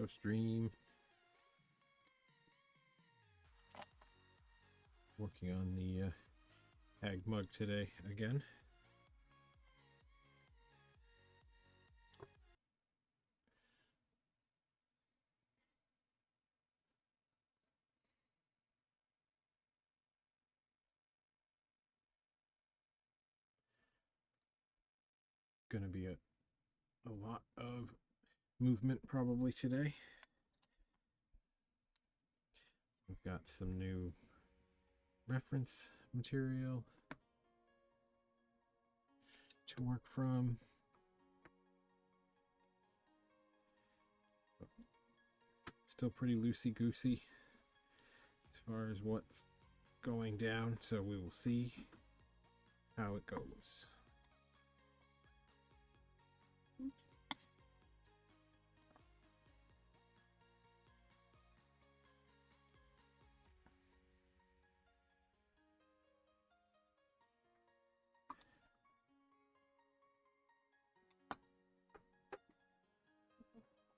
Hello, stream. Working on the hag mug today again. Gonna be a lot of movement probably today. We've got some new reference material to work from. Still pretty loosey-goosey as far as what's going down, so we will see how it goes.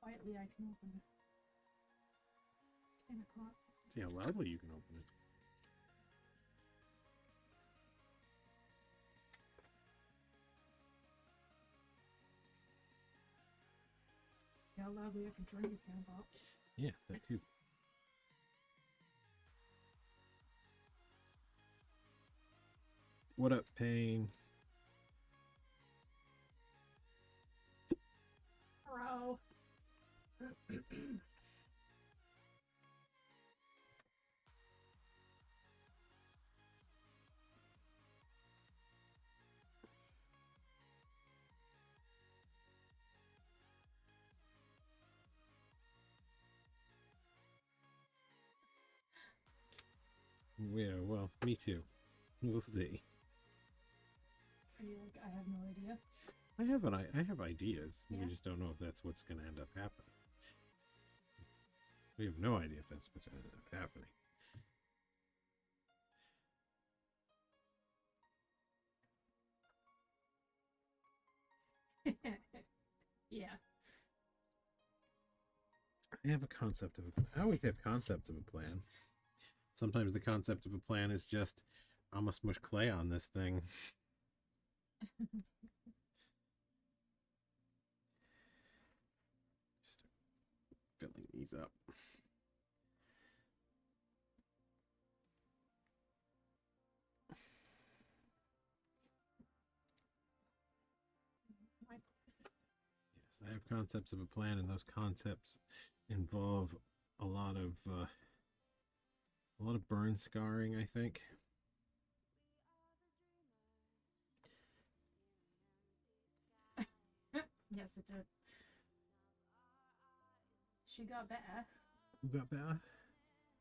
Quietly, I can open it. 10 o'clock. See how loudly you can open it. How loudly I can drink it, can Bob. Yeah, that too. What up, Pain? Hello. Yeah, well, me too. We'll see. Are you like, I have no idea? I have ideas. Yeah. We just don't know if that's what's going to end up happening. We have no idea if that's what's going to end up happening. Yeah. I have a concept of I always have concepts of a plan. Sometimes the concept of a plan is just, I'm going to smush clay on this thing. Start filling these up. Yes, I have concepts of a plan, and those concepts involve a lot of burn scarring, I think. Yes, it did. She got better. Who got better?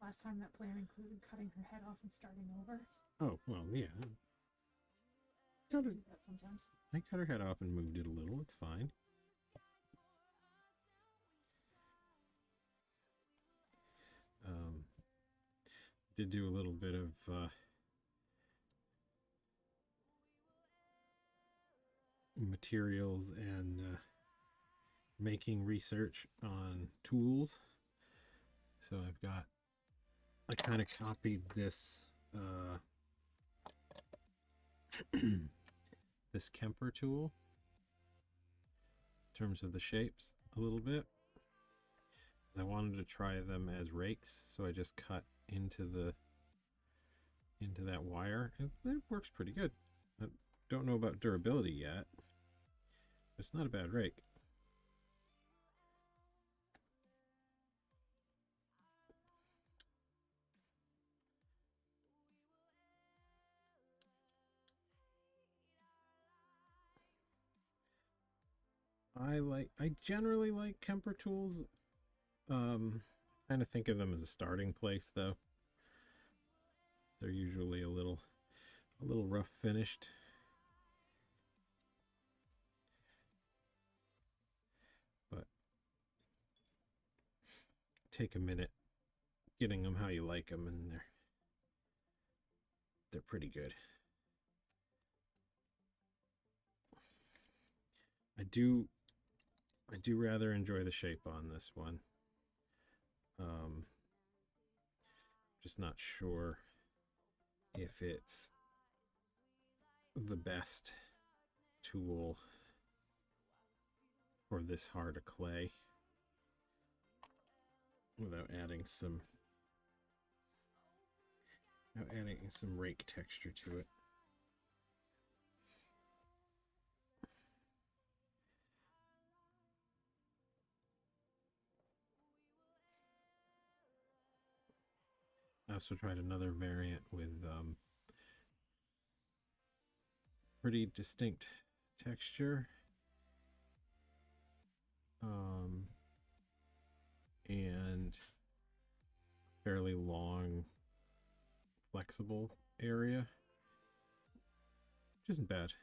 Last time that plan included cutting her head off and starting over. Oh, well, yeah. I do that sometimes. I cut her head off and moved it a little. It's fine. Did do a little bit of materials and making research on tools. So I kind of copied this this Kemper tool in terms of the shapes a little bit. I wanted to try them as rakes, so I just cut into that wire. It works pretty good. I don't know about durability yet, but it's not a bad rake. I generally like Kemper tools. Kind of think of them as a starting place, though. They're usually a little rough finished. But take a minute getting them how you like them, and they're pretty good. I do rather enjoy the shape on this one. Just not sure if it's the best tool for this hard a clay without adding some rake texture to it. I also tried another variant with pretty distinct texture and fairly long flexible area, which isn't bad.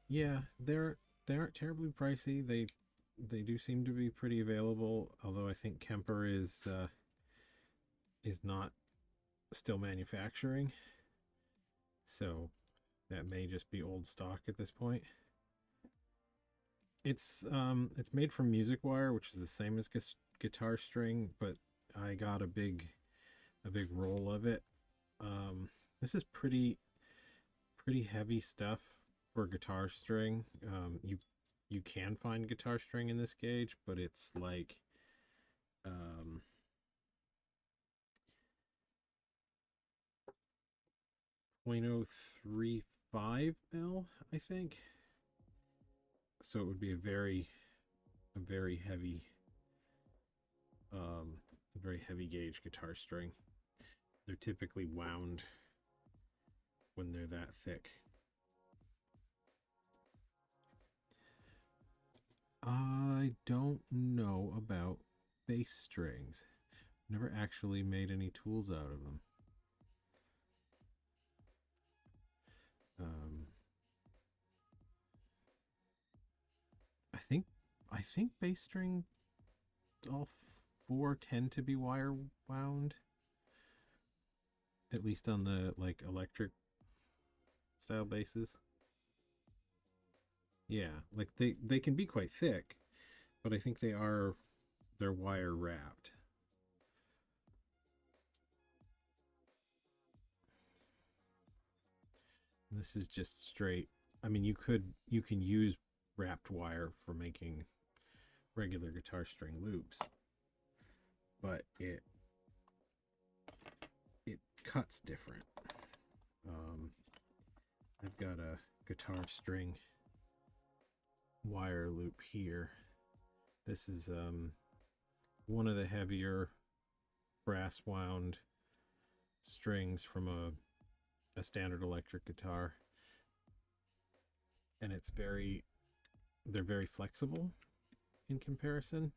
Yeah, they aren't terribly pricey. They do seem to be pretty available, although I think Kemper is not still manufacturing, so that may just be old stock at this point. It's made from music wire, which is the same as guitar string, but I got a big roll of it. This is pretty heavy stuff for guitar string. You can find guitar string in this gauge, but it's like 0.035 mil, I think. So it would be a very heavy gauge guitar string. They're typically wound when they're that thick. I don't know about bass strings. Never actually made any tools out of them. I think bass string, all four tend to be wire wound, at least on the like electric style basses. Yeah, like they can be quite thick, but I think they're wire wrapped. This is just straight. I mean, you can use wrapped wire for making regular guitar string loops, but it cuts different. I've got a guitar string wire loop here. This is one of the heavier brass wound strings from a standard electric guitar, and they're very flexible in comparison,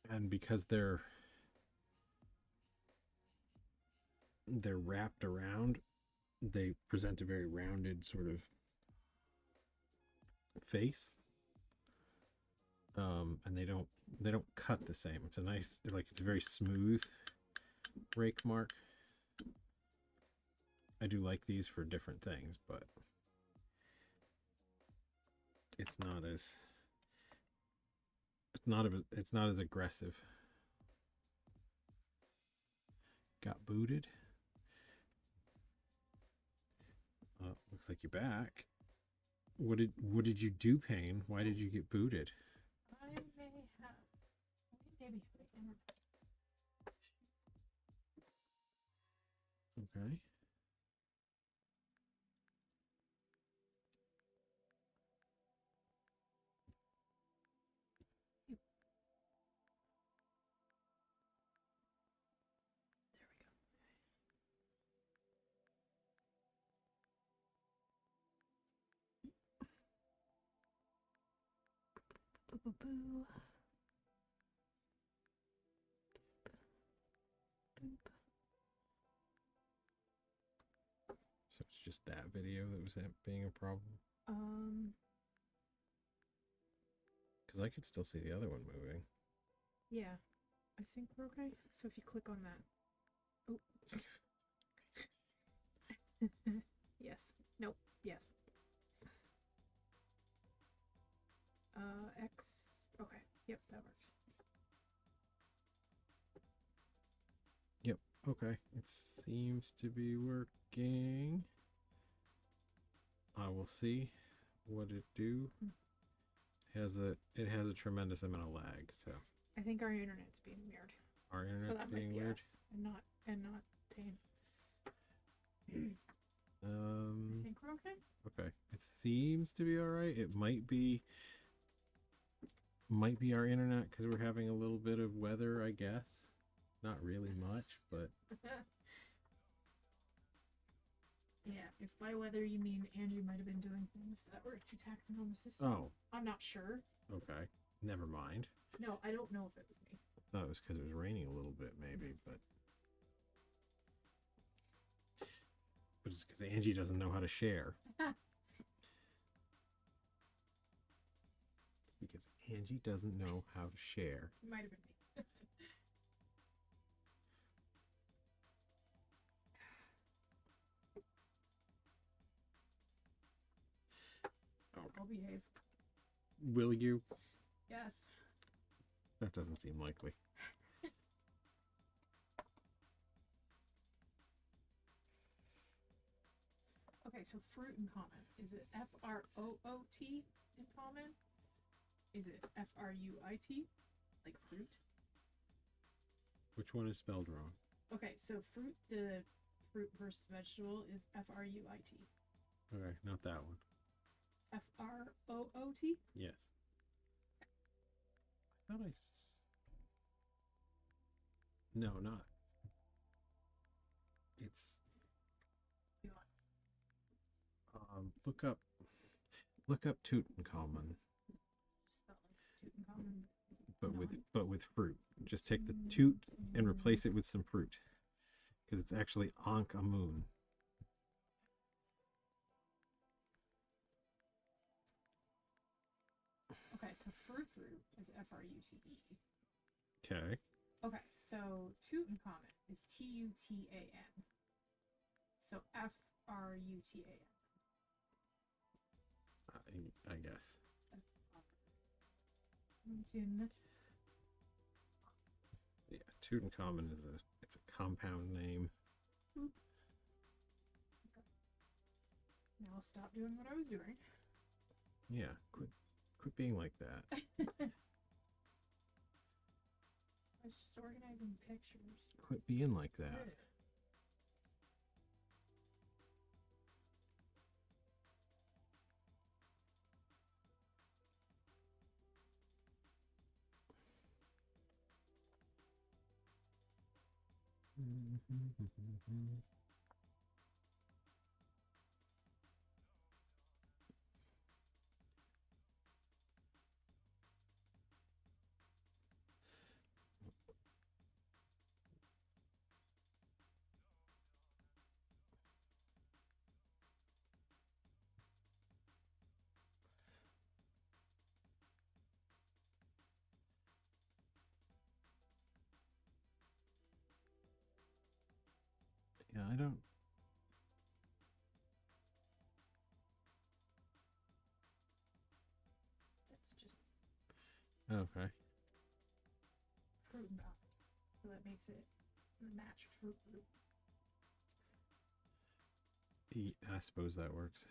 and because they're wrapped around, they present a very rounded sort of face, and they don't cut the same. It's a nice, like, it's a very smooth rake mark. I do like these for different things, but it's not as aggressive. Got booted. Looks like you're back. What did you do, Payne? Why did you get booted? I may have maybe Okay. Boo boo boo. Boop. So it's just that video that was being a problem? Because I could still see the other one moving. Yeah, I think we're okay. So if you click on that, oh, Yes. Nope. Yes. X. Okay. Yep, that works. Yep. Okay. It seems to be working. I will see what it do. It has a tremendous amount of lag, so I think our internet's being weird. our So internet's that might being be weird. us and not Dane. I think we're okay. Okay. It seems to be all right. It might be our internet because we're having a little bit of weather, I guess. Not really much, but Yeah, if by weather you mean Angie might have been doing things that were too taxing on the system. oh, I'm not sure. okay. Never mind. No, I don't know if it was me. I thought it was because it was raining a little bit, maybe, but it's because Angie doesn't know how to share. It's because Angie doesn't know how to share. It might have been me. I'll behave. Will you? Yes. That doesn't seem likely. Okay, so fruit in common. Is it F-R-O-O-T in common? Is it F-R-U-I-T? Like fruit? Which one is spelled wrong? Okay, so the fruit versus vegetable is F-R-U-I-T. Okay, not that one. F-R-O-O-T? Yes. I thought No, not. It's look up Tutankhamun, but with fruit. Just take the toot and replace it with some fruit, because it's actually Ankh-Amun. Okay, so fruit is F-R-U-T-E. Okay. Okay, so Tutankhamun is T-U-T-A-N. So F-R-U-T-A-N. I guess. Yeah, Tutankhamun it's a compound name. Now I'll stop doing what I was doing. Yeah, quit being like that. I was just organizing pictures. Quit being like that. Yeah, I don't. That's just Okay. fruit and coffee. So that makes it match fruit. I suppose that works.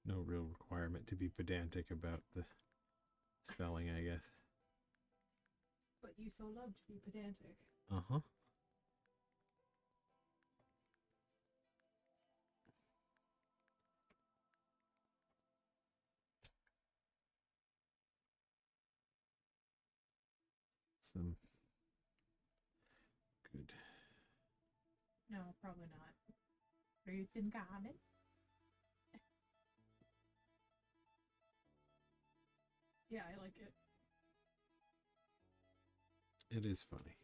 No real requirement to be pedantic about the spelling, I guess. But you so love to be pedantic. Uh-huh. Some good. No, probably not. Fruit in common. Yeah, I like it. It is funny.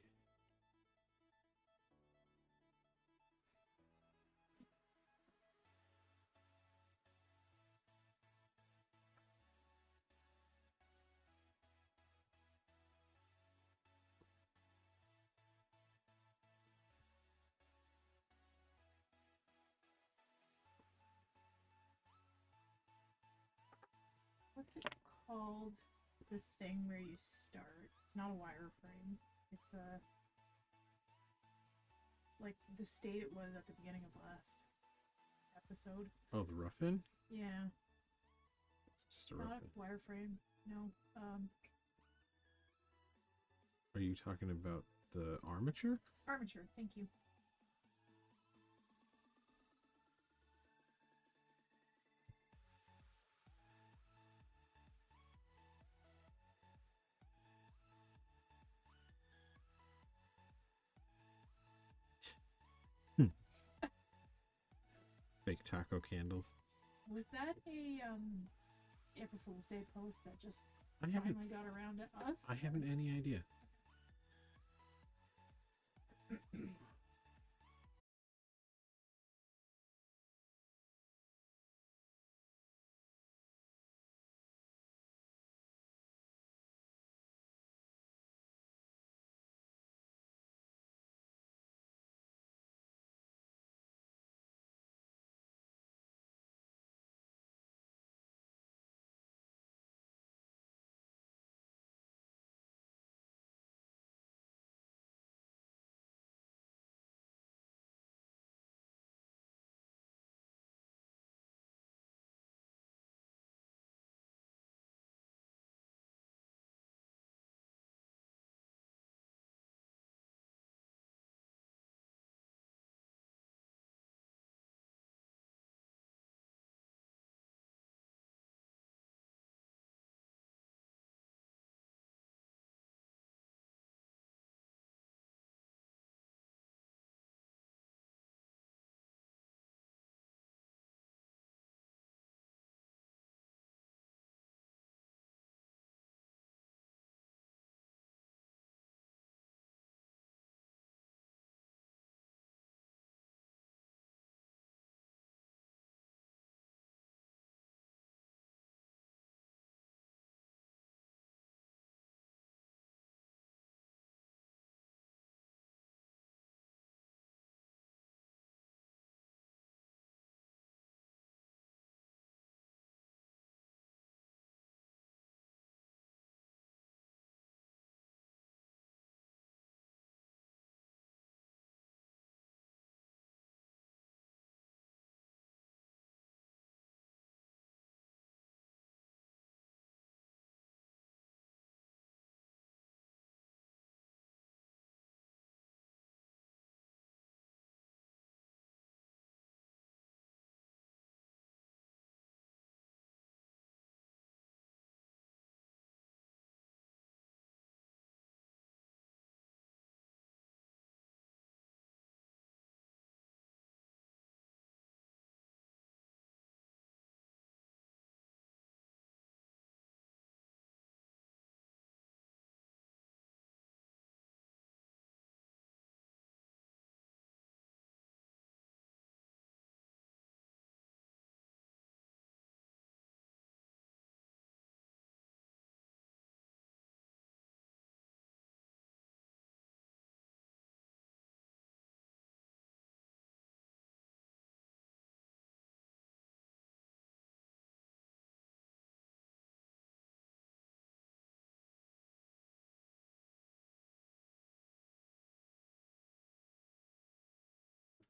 what's it called? The thing where you start. It's not a wireframe. It's a like the state it was at the beginning of last episode. Oh, the rough-in? Yeah. It's just a Not rough-in. a wireframe. No. Are you talking about the armature? Armature. Thank you. Fake taco candles. Was that a April Fool's Day post that just I haven't. finally got around to us? I haven't any idea.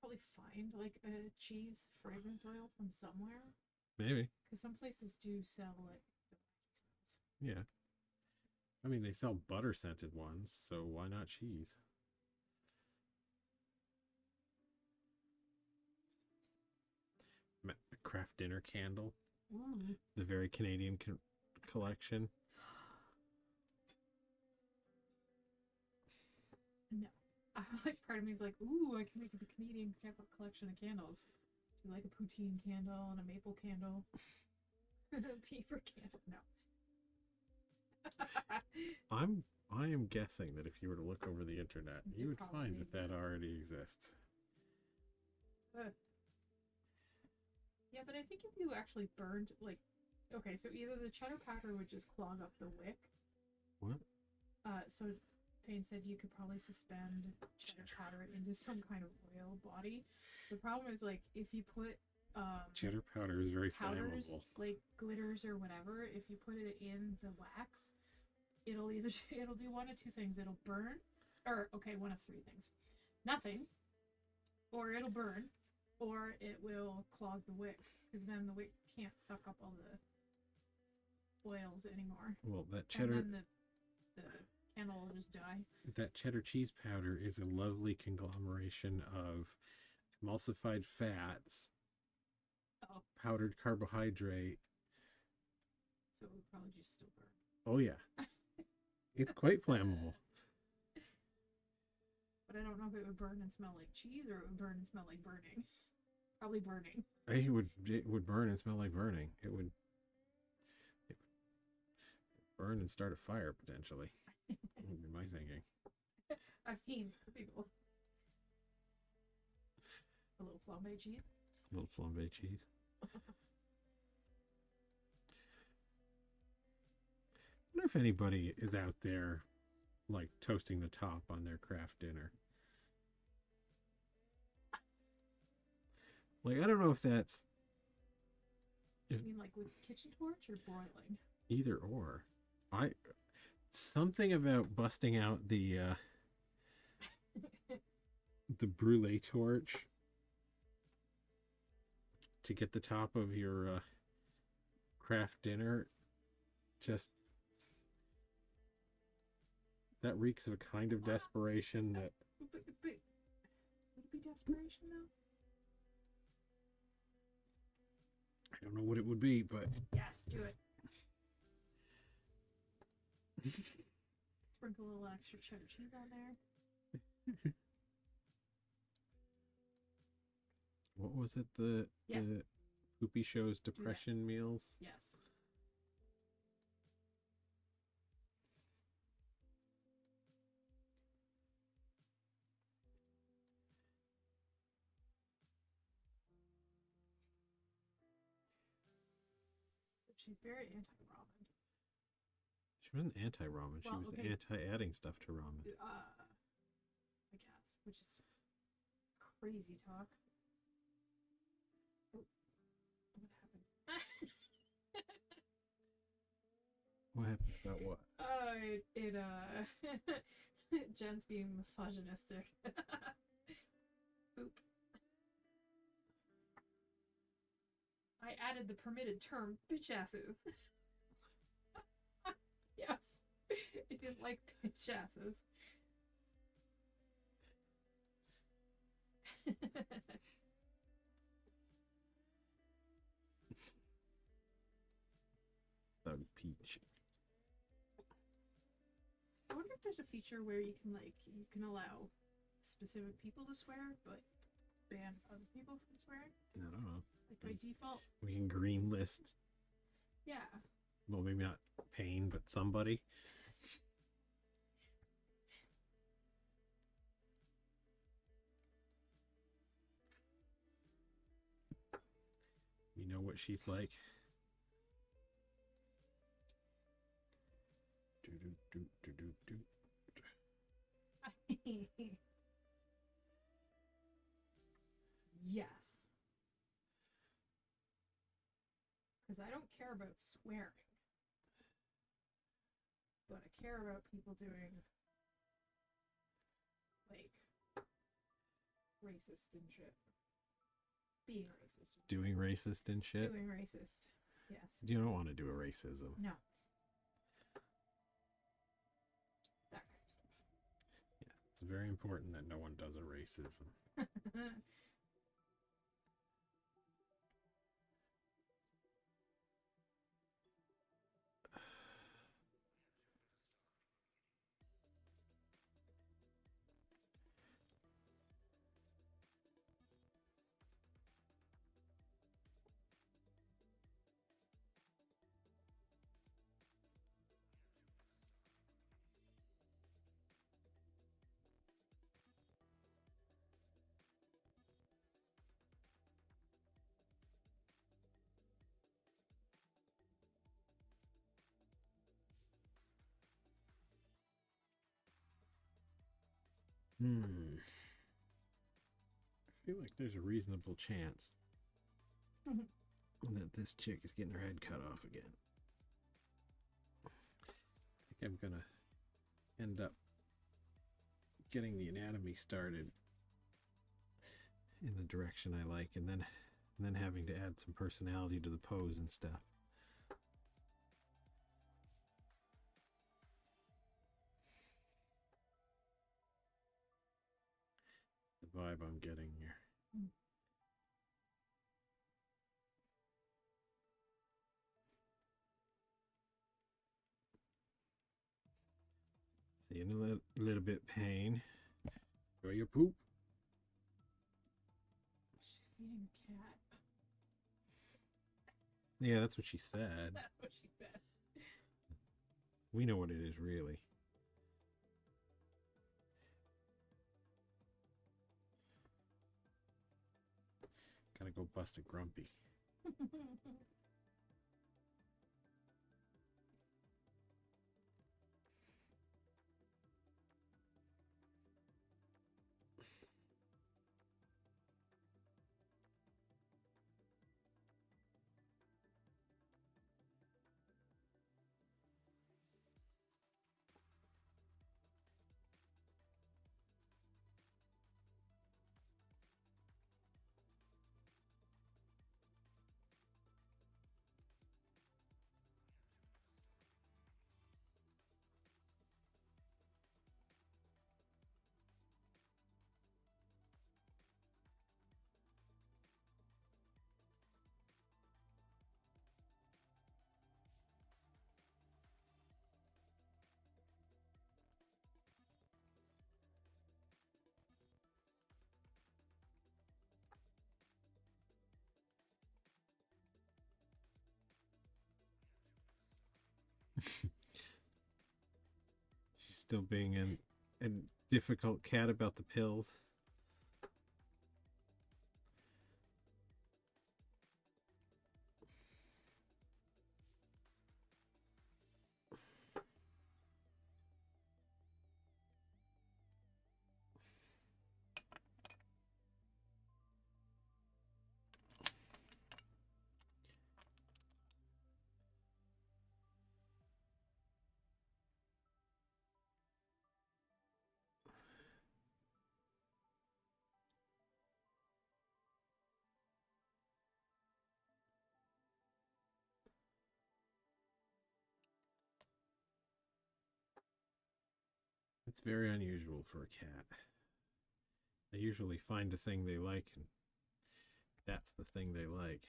Probably find like a cheese fragrance oil from somewhere. Maybe. Because some places do sell like the wacky smells. Yeah. I mean, they sell butter scented ones, so why not cheese? Craft dinner candle. Ooh. The very Canadian collection. No. Like part of me is like, ooh, I can make a Canadian collection of candles. Do like a poutine candle and a maple candle. Beaver candle. No. I am guessing that if you were to look over the internet, you would find that that already exists. Yeah, but I think if you actually burned, like, okay, so either the cheddar powder would just clog up the wick. What? So Payne said you could probably suspend cheddar powder into some kind of oil body. The problem is, like, if you put Cheddar powder is very powders, flammable. like glitters or whatever, if you put it in the wax, it'll either it'll do one of two things. It'll burn, or okay, one of three things. Nothing, or it'll burn, or it will clog the wick, because then the wick can't suck up all the oils anymore. Well, that cheddar, and then the candle will just die. that cheddar cheese powder is a lovely conglomeration of emulsified fats, powdered carbohydrate. So it would probably just still burn. Oh yeah, it's quite flammable. But I don't know if it would burn and smell like cheese, or it would burn and smell like burning. Probably burning. It would burn and smell like burning. It would burn and start a fire potentially. That would be my thinking. I mean, people. A little flambe cheese. A little flambe cheese. I wonder if anybody is out there like toasting the top on their craft dinner. Like, I don't know if that's... You mean like with kitchen torch or broiling? Either or. Something about busting out the brulee torch to get the top of your craft dinner, just that reeks of a kind of desperation that... But would it be desperation though? I don't know what it would be, but... Yes, do it. Sprinkle a little extra cheddar cheese on there. What was it? The Poopy Show's depression meals? Yes. She's very anti-ramen. She wasn't anti-ramen. She was anti-adding stuff to ramen. I guess, which is crazy talk. Oh, what happened? What happened about what? Jen's being misogynistic. Boop. I added the permitted term, bitch asses. Yes. I didn't like bitch asses. Thug Peach. I wonder if there's a feature where you can allow specific people to swear, but ban other people from swearing. I don't know. Like by default. We can green list. Yeah. Well, maybe not Payne, but somebody. You know what she's like. Yes. Because I don't care about swearing. But I care about people doing, like, racist and shit. Being racist. Doing racist and shit? Doing racist, yes. You don't want to do a racism. No. That kind of stuff. Yes, it's very important that no one does a racism. I feel like there's a reasonable chance that this chick is getting her head cut off again. I think I'm gonna end up getting the anatomy started in the direction I like, and then having to add some personality to the pose and stuff. The vibe I'm getting here. Seeing a little bit pain. Enjoy your poop. She's feeding a cat. Yeah, that's what she said. That's what she said. We know what it is, really. Gotta go bust a grumpy. She's still being a difficult cat about the pills. It's very unusual for a cat. They usually find a thing they like, and that's the thing they like.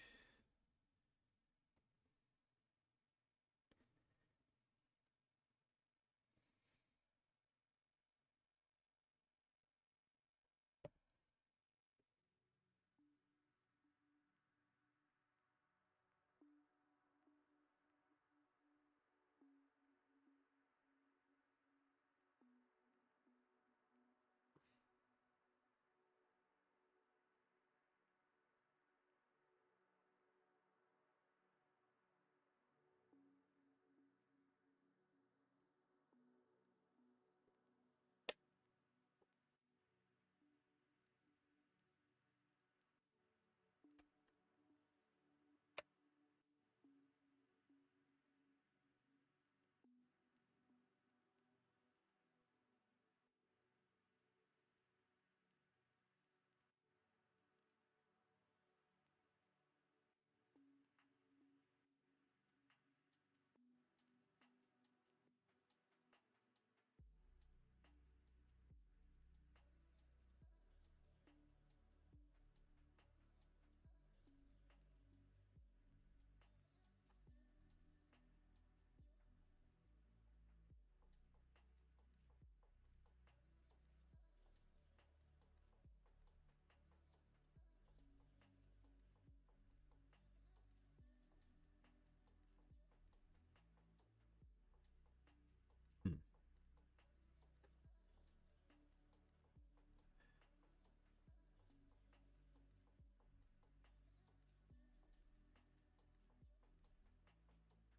Hmm.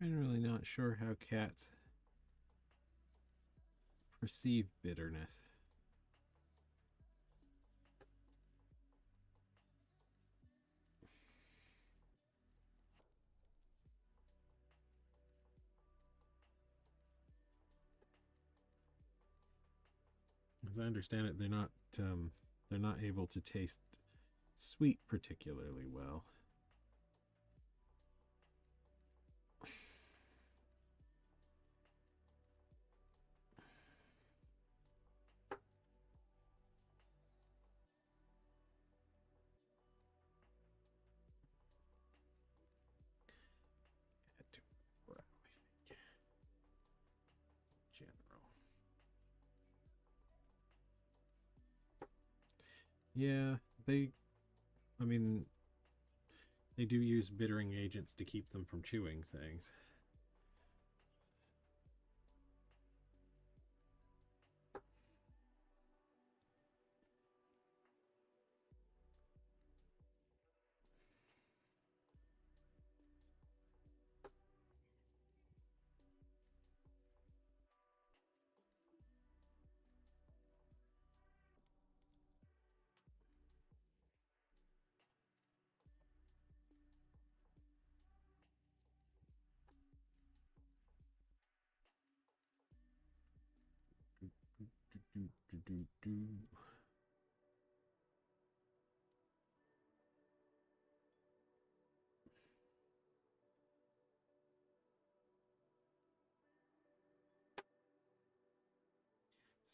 I'm really not sure how cats perceive bitterness. as I understand it, they're not able to taste sweet particularly well. Add to brow, I think. General. Yeah, I mean, they do use bittering agents to keep them from chewing things.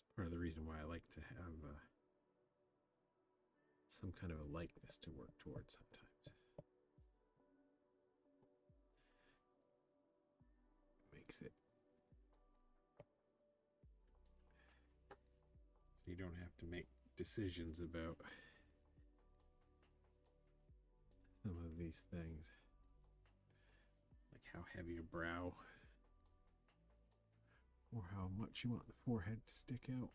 It's part of the reason why I like to have some kind of a likeness to work towards sometimes. Makes it so you don't have to make decisions about some of these things, like how heavy a brow or how much you want the forehead to stick out.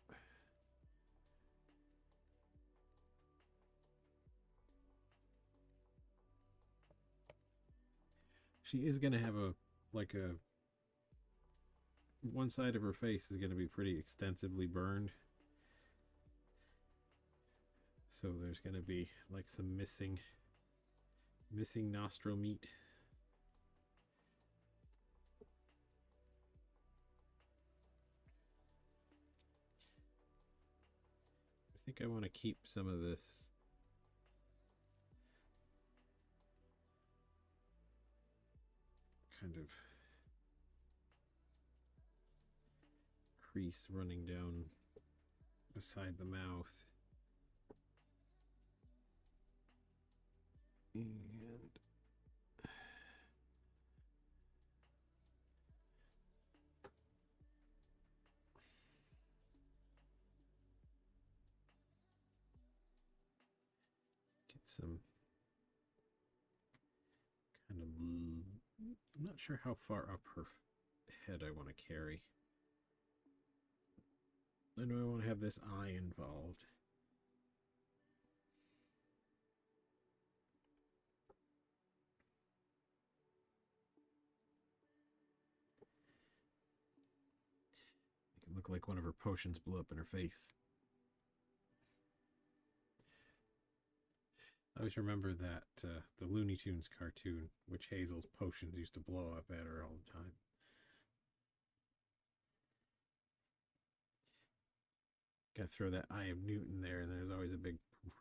She is going to have a one side of her face is going to be pretty extensively burned. So there's going to be like some missing nostril meat. I think I want to keep some of this kind of crease running down beside the mouth. And get some kind of, I'm not sure how far up her head I want to carry. I know I want to have this eye involved. It can look like one of her potions blew up in her face. I always remember that the Looney Tunes cartoon, Witch Hazel's potions used to blow up at her all the time. Gotta throw that Eye of Newton there, and there's always a big poof.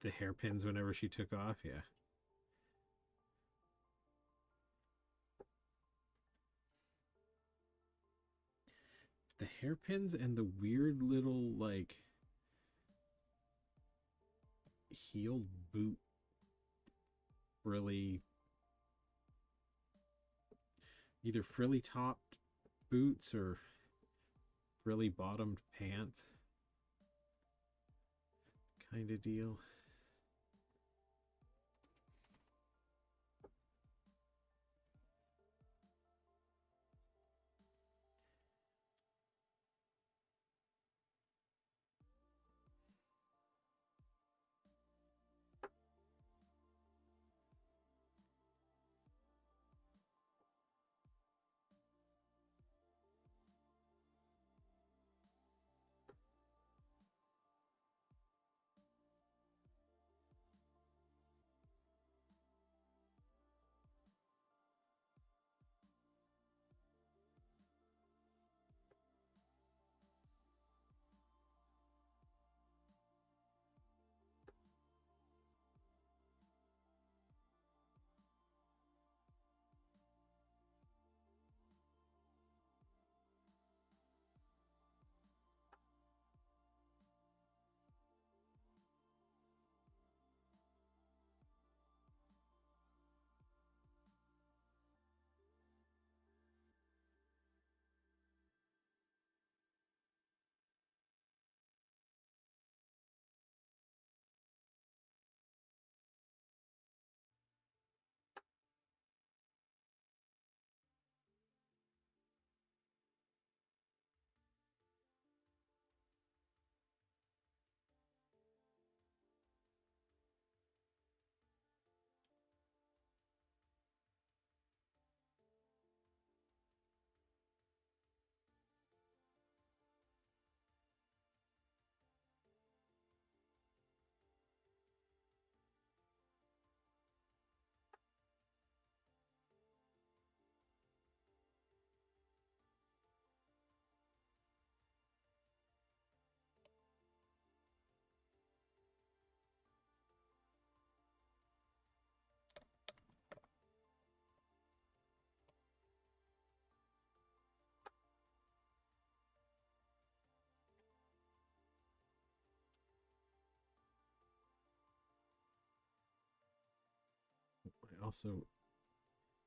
The hairpins whenever she took off, yeah. The hairpins and the weird little, like, heeled boot frilly, either frilly topped boots or frilly bottomed pants kind of deal. also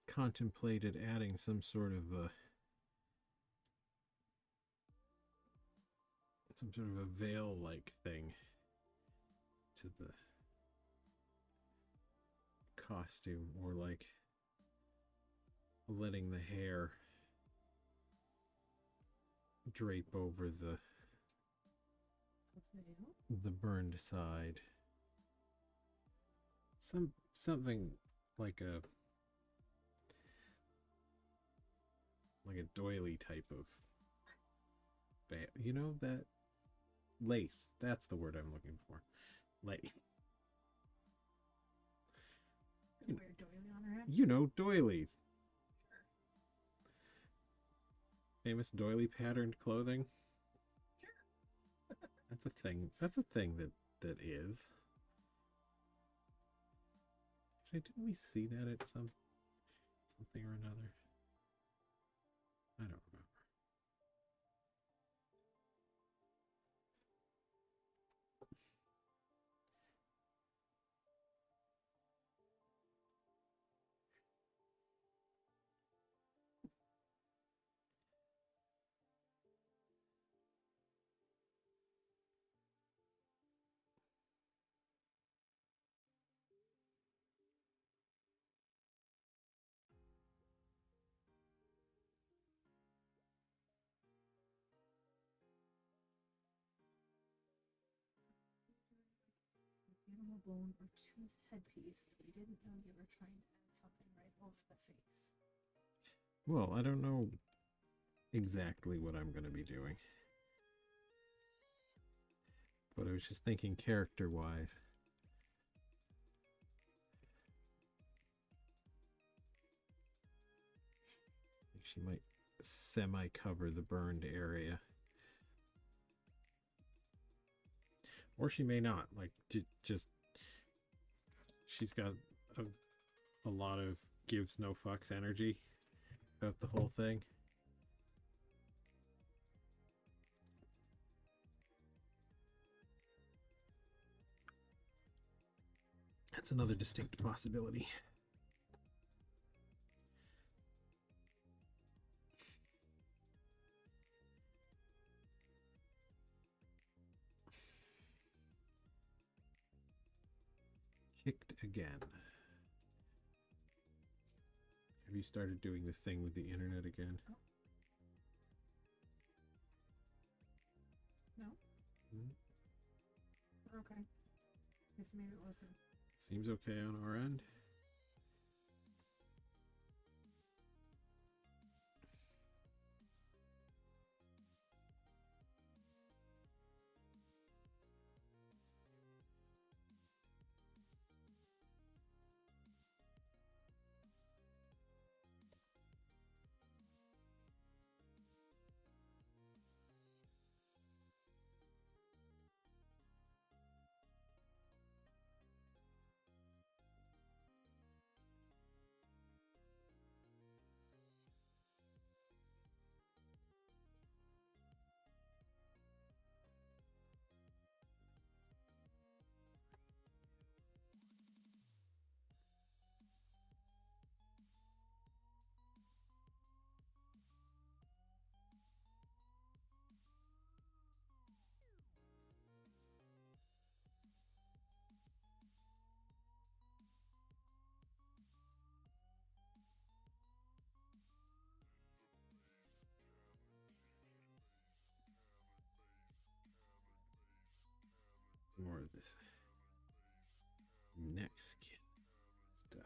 contemplated adding some sort of a veil like thing to the costume, or like letting the hair drape over the burned side. Something like a doily type of you know, that lace, that's the word I'm looking for. Lace. Wear a doily on her head. You know, doilies. Famous doily patterned clothing. Sure. That's a thing. That's a thing that is. Actually, didn't we see that at something or another? I don't remember. Animal bone or tooth headpiece, but we didn't know you were trying to add something right over the face. Well, I don't know exactly what I'm going to be doing, but I was just thinking character-wise. She might semi-cover the burned area. Or she may not. Like, just... She's got a lot of gives no fucks energy about the whole thing. That's another distinct possibility. Kicked again. Have you started doing the thing with the internet again? Oh. No? Hmm? We're okay. Guess maybe it was me. Seems okay on our end. More of this neck skin stuff.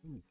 Ooh. Mm.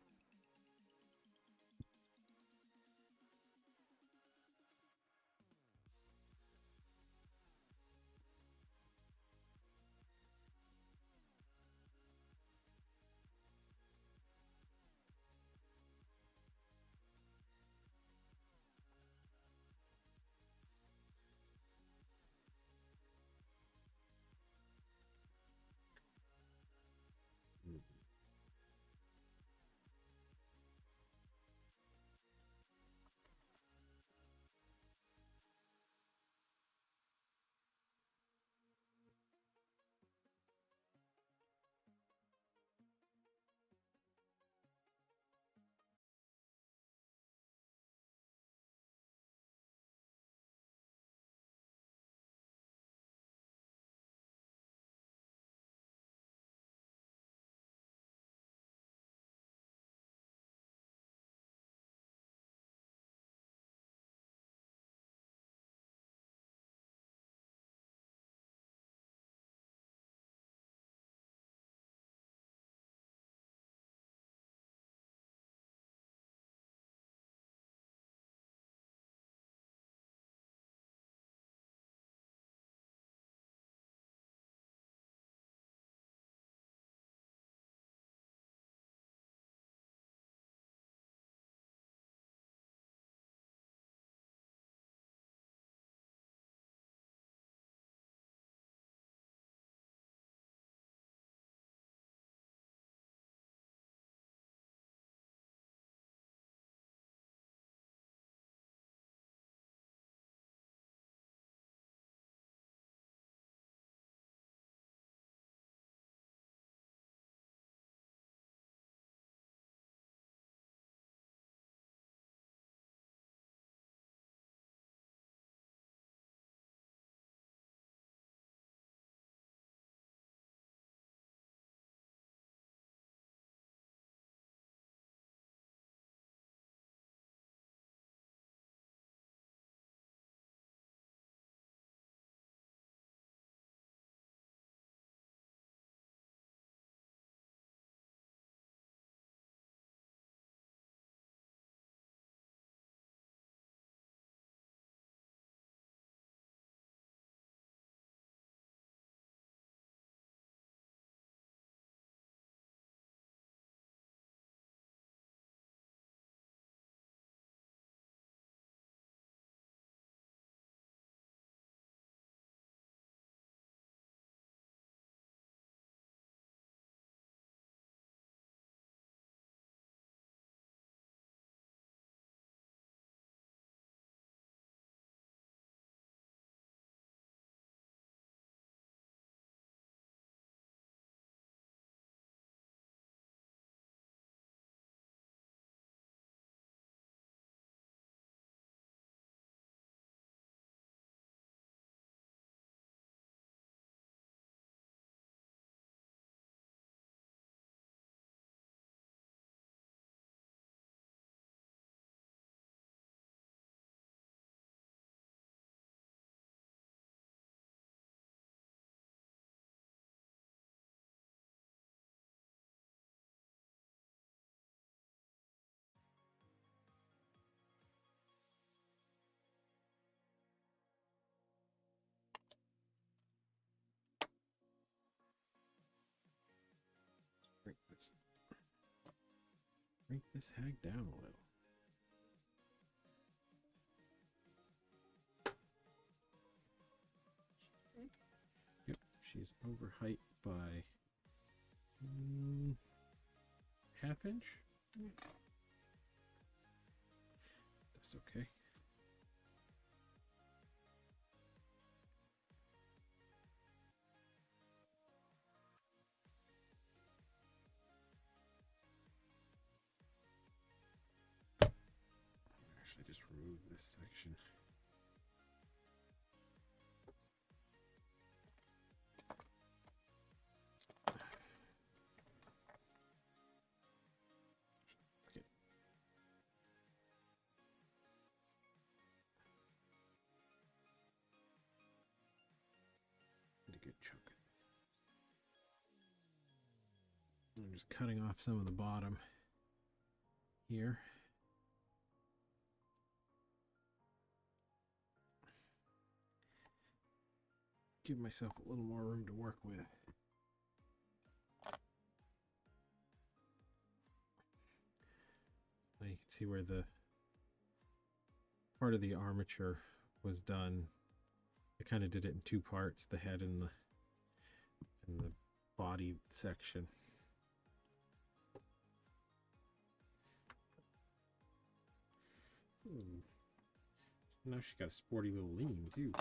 Break this hag down a little. Okay. Yep, she's over height by half inch. Mm. That's okay. Actually, just remove this section. Let's get a good chunk of this. I'm just cutting off some of the bottom here. Give myself a little more room to work with. Now you can see where the part of the armature was done. I kind of did it in two parts, the head and the body section. Now she's got a sporty little lean too.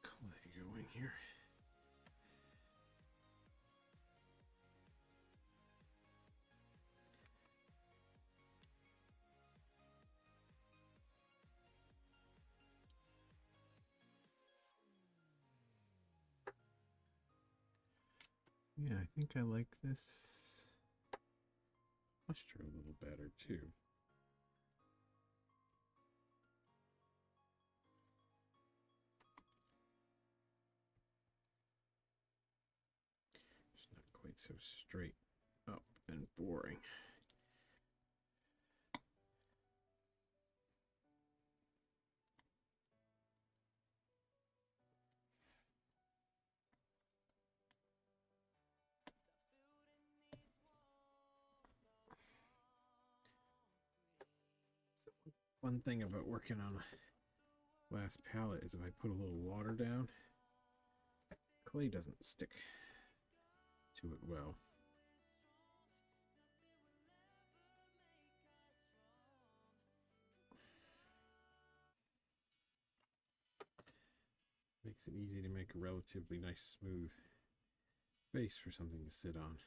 Clay going here. Yeah, I think I like this posture a little better too. It's not quite so straight up and boring. One thing about working on a glass palette is if I put a little water down, clay doesn't stick to it well. Makes it easy to make a relatively nice smooth base for something to sit on.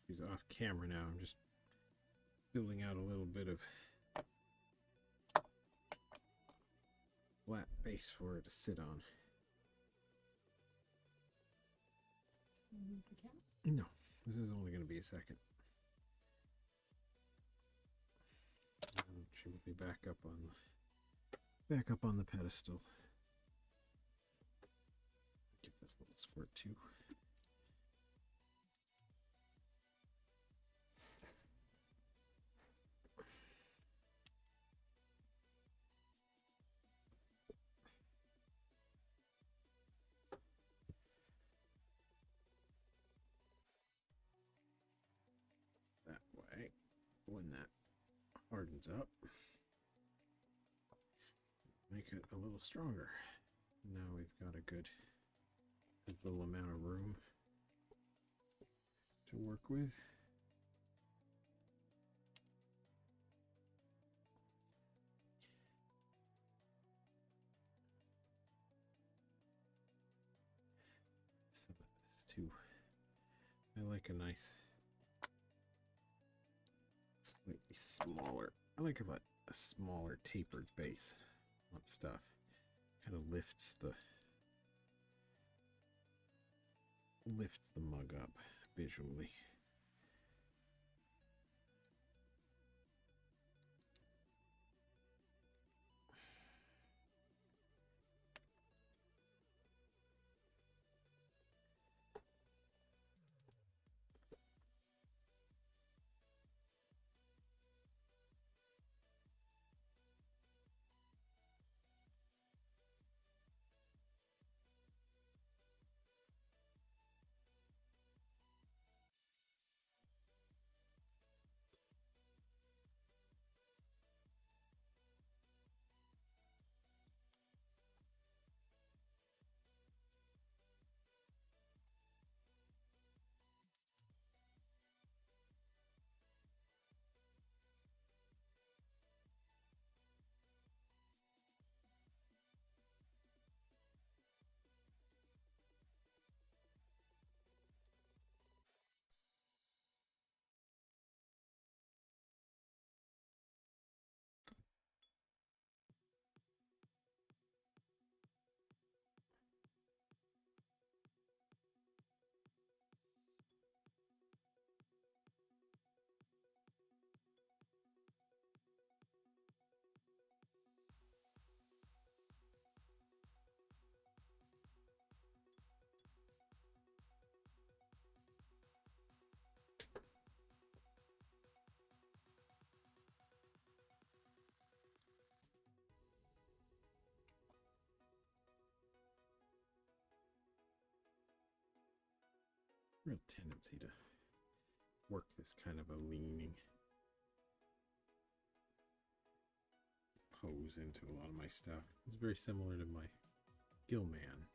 He's off camera now. I'm just building out a little bit of flat base for it to sit on. No, this is only going to be a second. And she will be back up on the pedestal. Give this a little squirt too. when that hardens up, make it a little stronger. Now we've got a good little amount of room to work with. Some of this too. I like a nice, slightly smaller. I like a smaller tapered base on stuff. Kind of lifts the mug up visually. Real tendency to work this kind of a leaning pose into a lot of my stuff. It's very similar to my Gilman.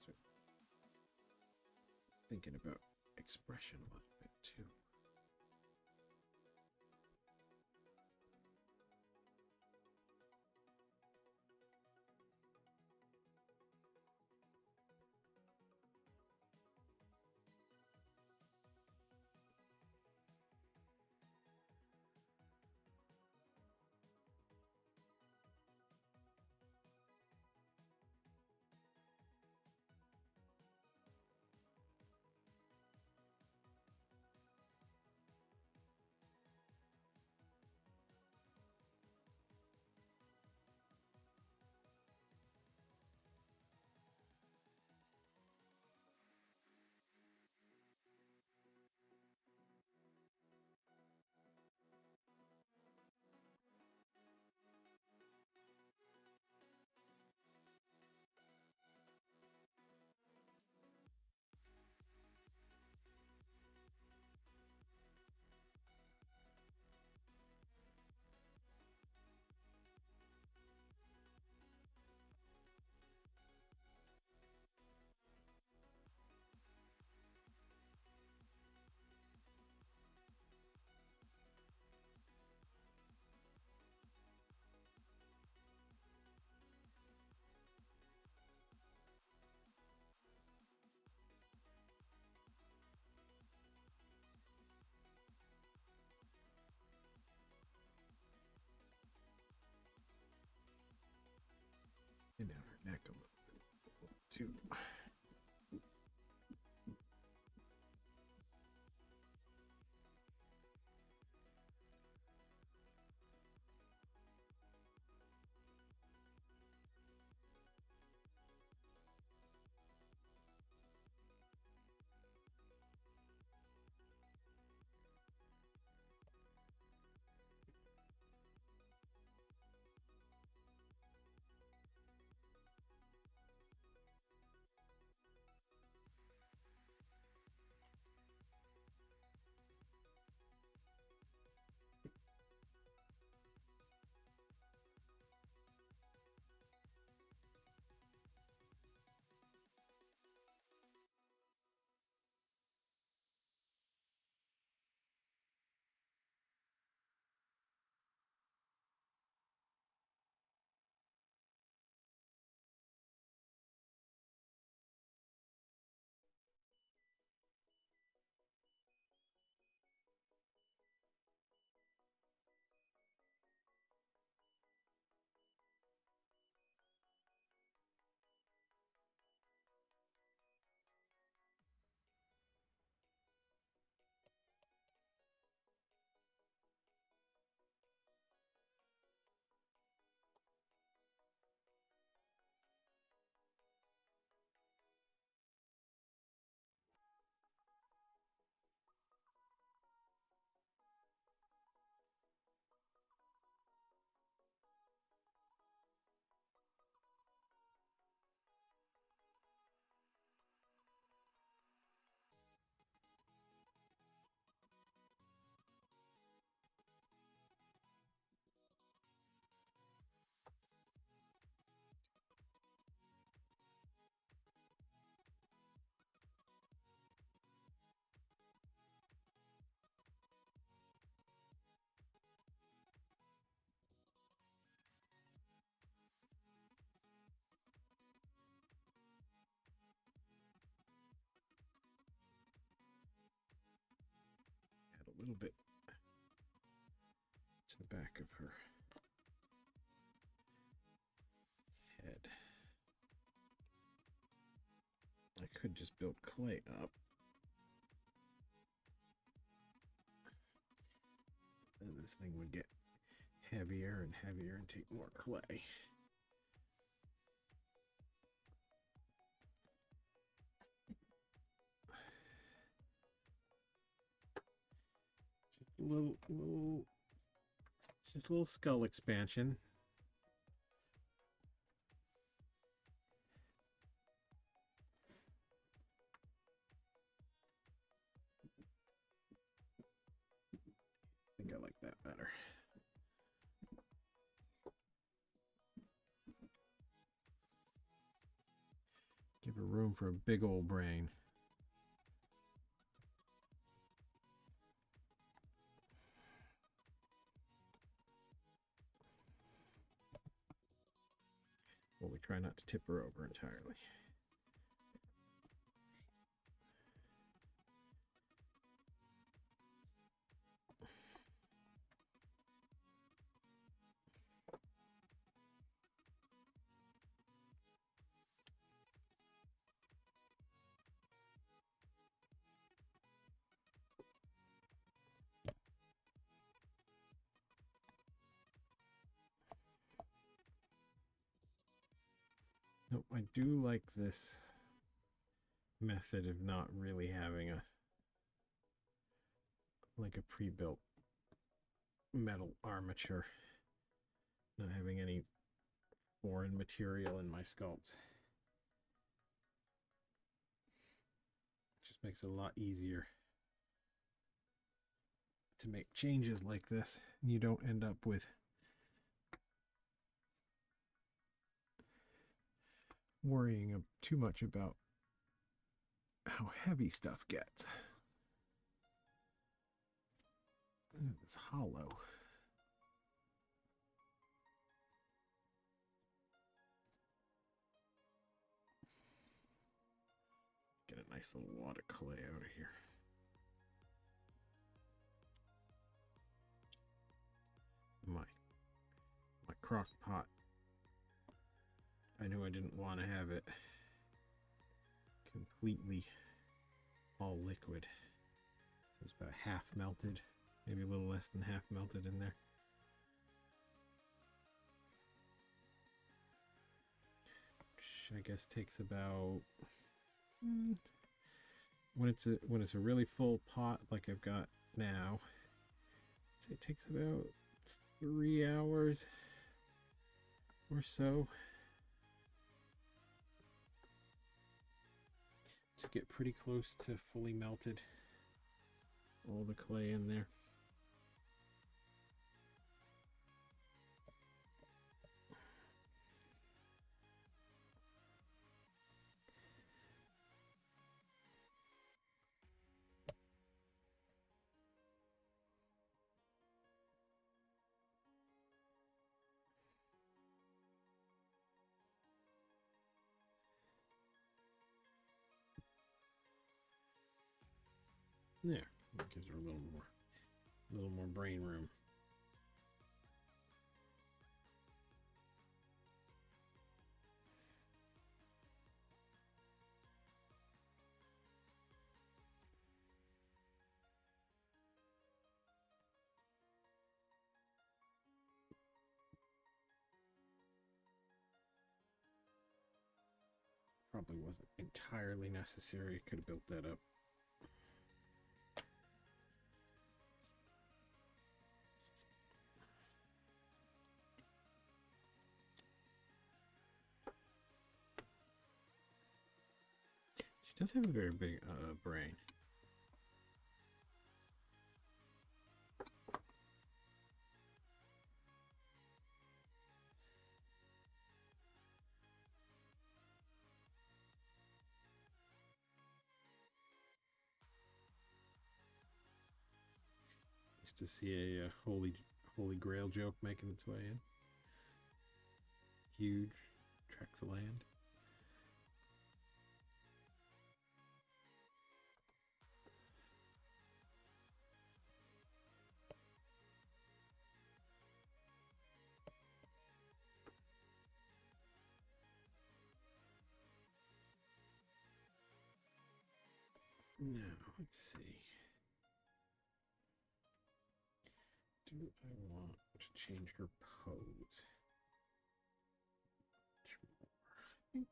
Start thinking about expression a little bit too. And down her neck a little bit too. Add a little bit to the back of her head. I could just build clay up. Then this thing would get heavier and heavier and take more clay. Just a little skull expansion. I think I like that better. Give her room for a big old brain. Well, we try not to tip her over entirely. Nope, I do like this method of not really having a pre-built metal armature, not having any foreign material in my sculpts. It just makes it a lot easier to make changes like this. You don't end up with worrying too much about how heavy stuff gets. It's hollow. Get a nice little wad of clay out of here. My crock pot I knew I didn't want to have it completely all liquid. So it's about half melted, maybe a little less than half melted in there. Which I guess takes about when it's a really full pot like I've got now, I'd say it takes about 3 hours or so to get pretty close to fully melted all the clay in there. There, that gives her a little more brain room. Probably wasn't entirely necessary. Could have built that up. She does have a very big brain. Used to see a holy grail joke making its way in. Huge tracts of land. Now, let's see. Do I want to change her pose? I think.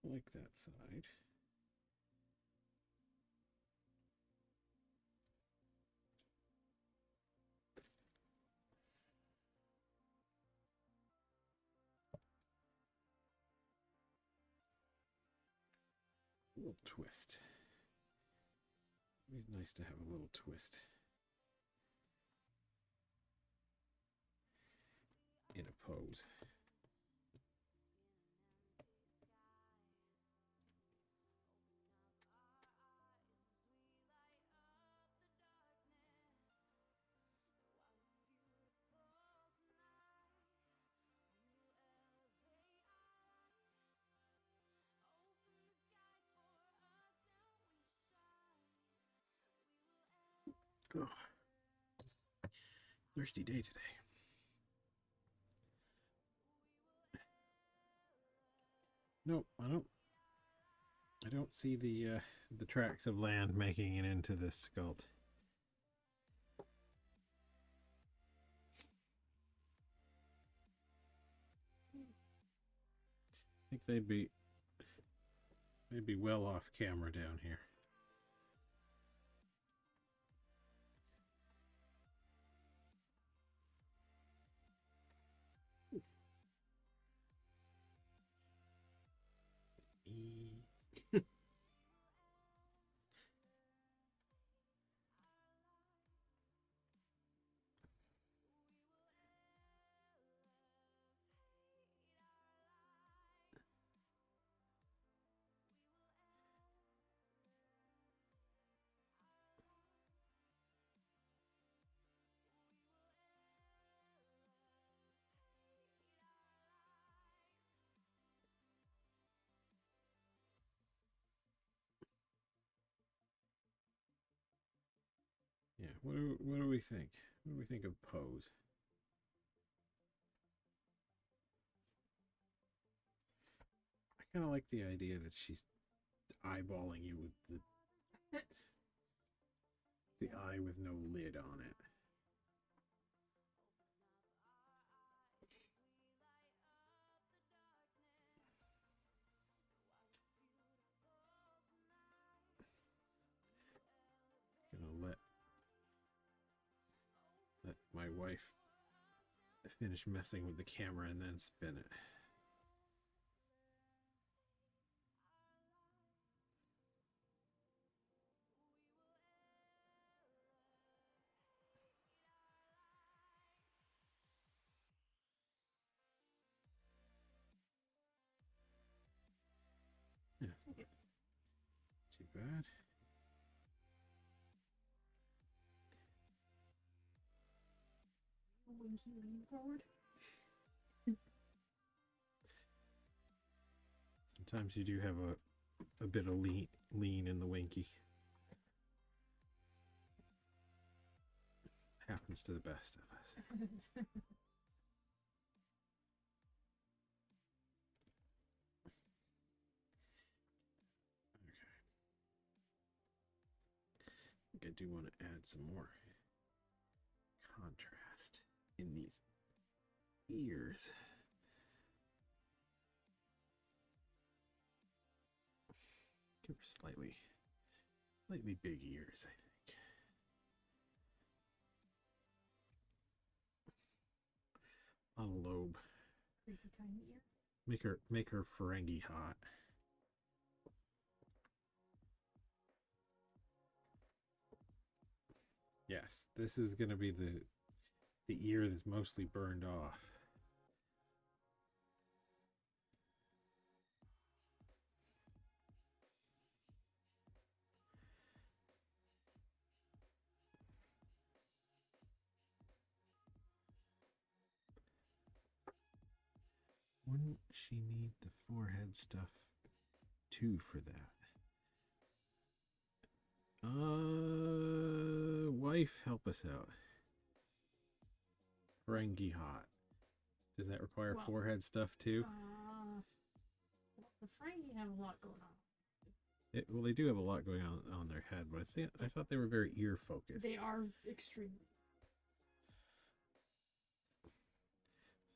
I like that side. A little twist. It's nice to have a little twist in a pose. Oh, thirsty day today. Nope, I don't see the tracts of land making it into this sculpt. I think they'd be well off camera down here. What do we think? What do we think of pose? I kind of like the idea that she's eyeballing you with the eye with no lid on it. Gonna let my wife finish messing with the camera and then spin it. Yeah, it's not too bad. Winky lean forward. Sometimes you do have a bit of lean in the winky. Happens to the best of us. I think I do want to add some more contrast in these ears. Give her slightly big ears, I think. A lot of lobe. Creepy tiny ear. Make her Ferengi hot. Yes, this is gonna be the ear that's mostly burned off. Wouldn't she need the forehead stuff too for that? Wife, help us out. Ferengi hot. Does that require forehead stuff too? The Ferengi have a lot going on. Well, they do have a lot going on their head, but I thought they were very ear focused. They are extremely.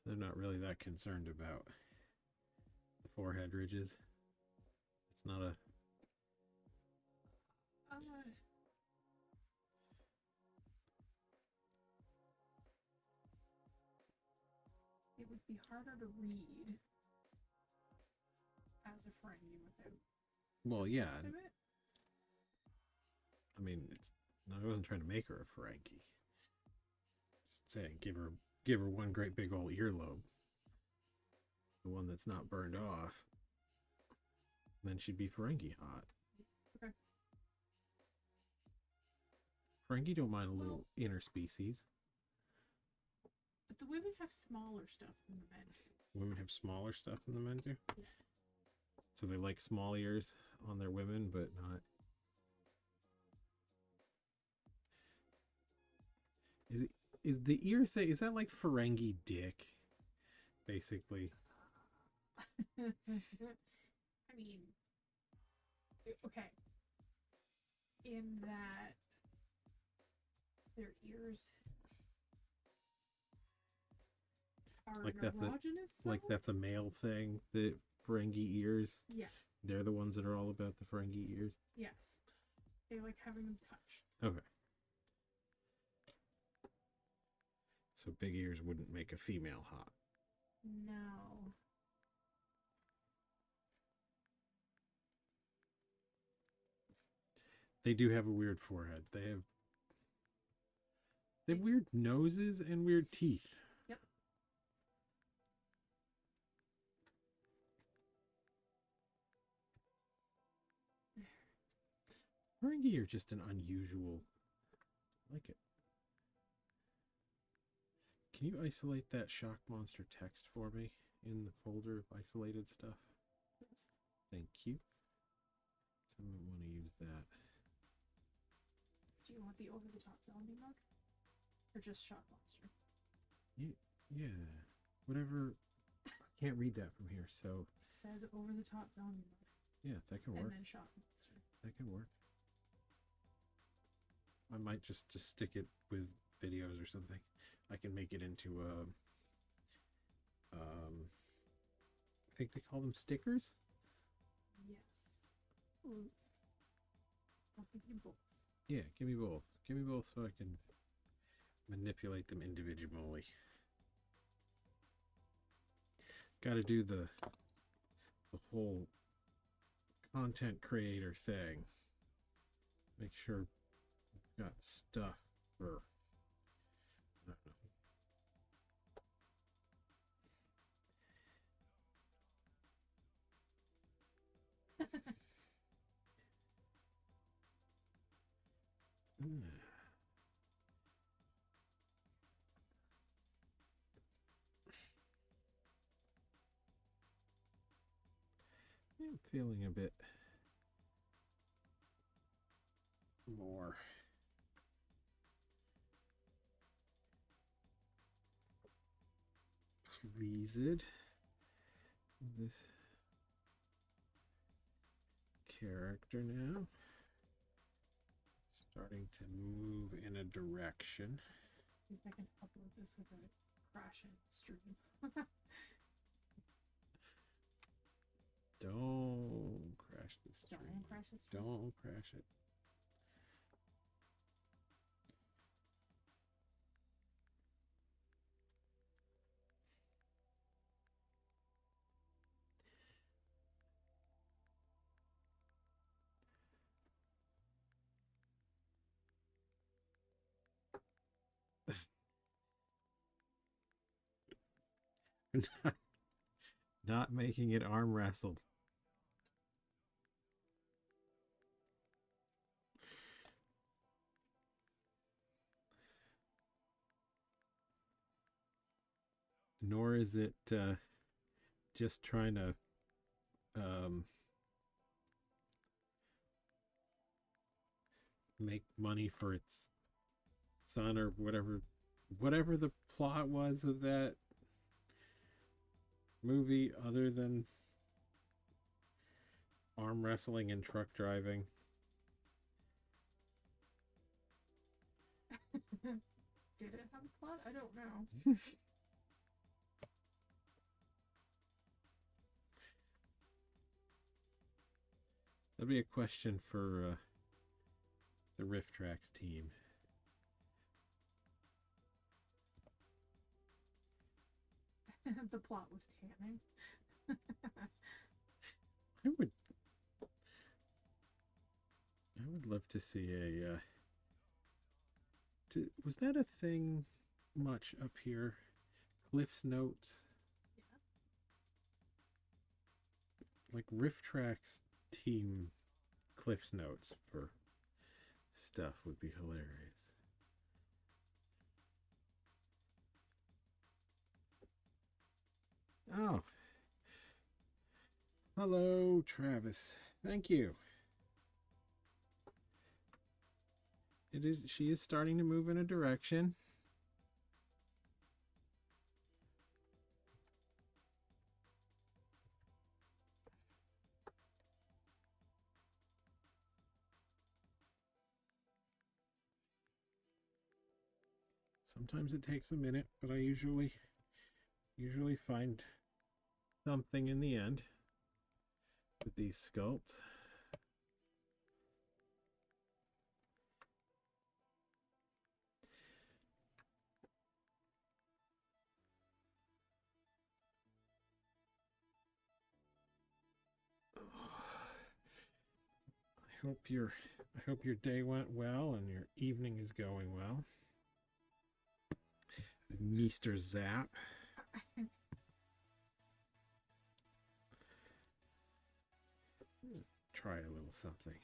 They're not really that concerned about the forehead ridges. It's not a. It would be harder to read as a Ferengi without. Well, yeah. Most of it. I mean, I wasn't trying to make her a Ferengi. Just saying, give her one great big old earlobe, the one that's not burned off. Then she'd be Ferengi hot. Okay. Ferengi don't mind a little interspecies. But the women have smaller stuff than the men do. Women have smaller stuff than the men do? Yeah. So they like small ears on their women, but not. Is the ear thing, is that like Ferengi dick? Basically. I mean, okay. In that their ears are Like erogenous that's a male thing, the Ferengi ears? Yes. They're the ones that are all about the Ferengi ears? Yes. They like having them touched. Okay. So big ears wouldn't make a female hot. No. They do have a weird forehead. They have weird noses and weird teeth. Yep. Ferengi are just an unusual. I like it. Can you isolate that shock monster text for me in the folder of isolated stuff? Yes. Thank you. So I want to use that. Do you want the over-the-top zombie mug? Or just Shock Monster? Yeah. Whatever. I can't read that from here, so. It says over-the-top zombie mug. Yeah, that can work. And then Shock Monster. That can work. I might just stick it with videos or something. I can make it into a. I think they call them stickers. Yes. I'll give you both. Yeah, give me both. Give me both so I can manipulate them individually. Got to do the whole content creator thing. Make sure we've got stuff for. I don't know. I'm feeling a bit more pleased with this character now. Starting to move in a direction. See if I can upload this without crashing stream. Don't crash the stream. Don't crash the stream. Don't crash it. Not making it arm wrestled. Nor is it just trying to make money for its son or whatever the plot was of that movie, other than arm wrestling and truck driving. Did it have a plot? I don't know. That'd be a question for the Riff Tracks team. The plot was tanning. I would love to see a. Was that a thing much up here? Cliff's Notes? Yeah. Like Riff Tracks team Cliff's Notes for stuff would be hilarious. Oh. Hello, Travis. Thank you. She is starting to move in a direction. Sometimes it takes a minute, but I usually find something in the end with these sculpts. I hope your day went well and your evening is going well. Mr. Zap. Try a little something.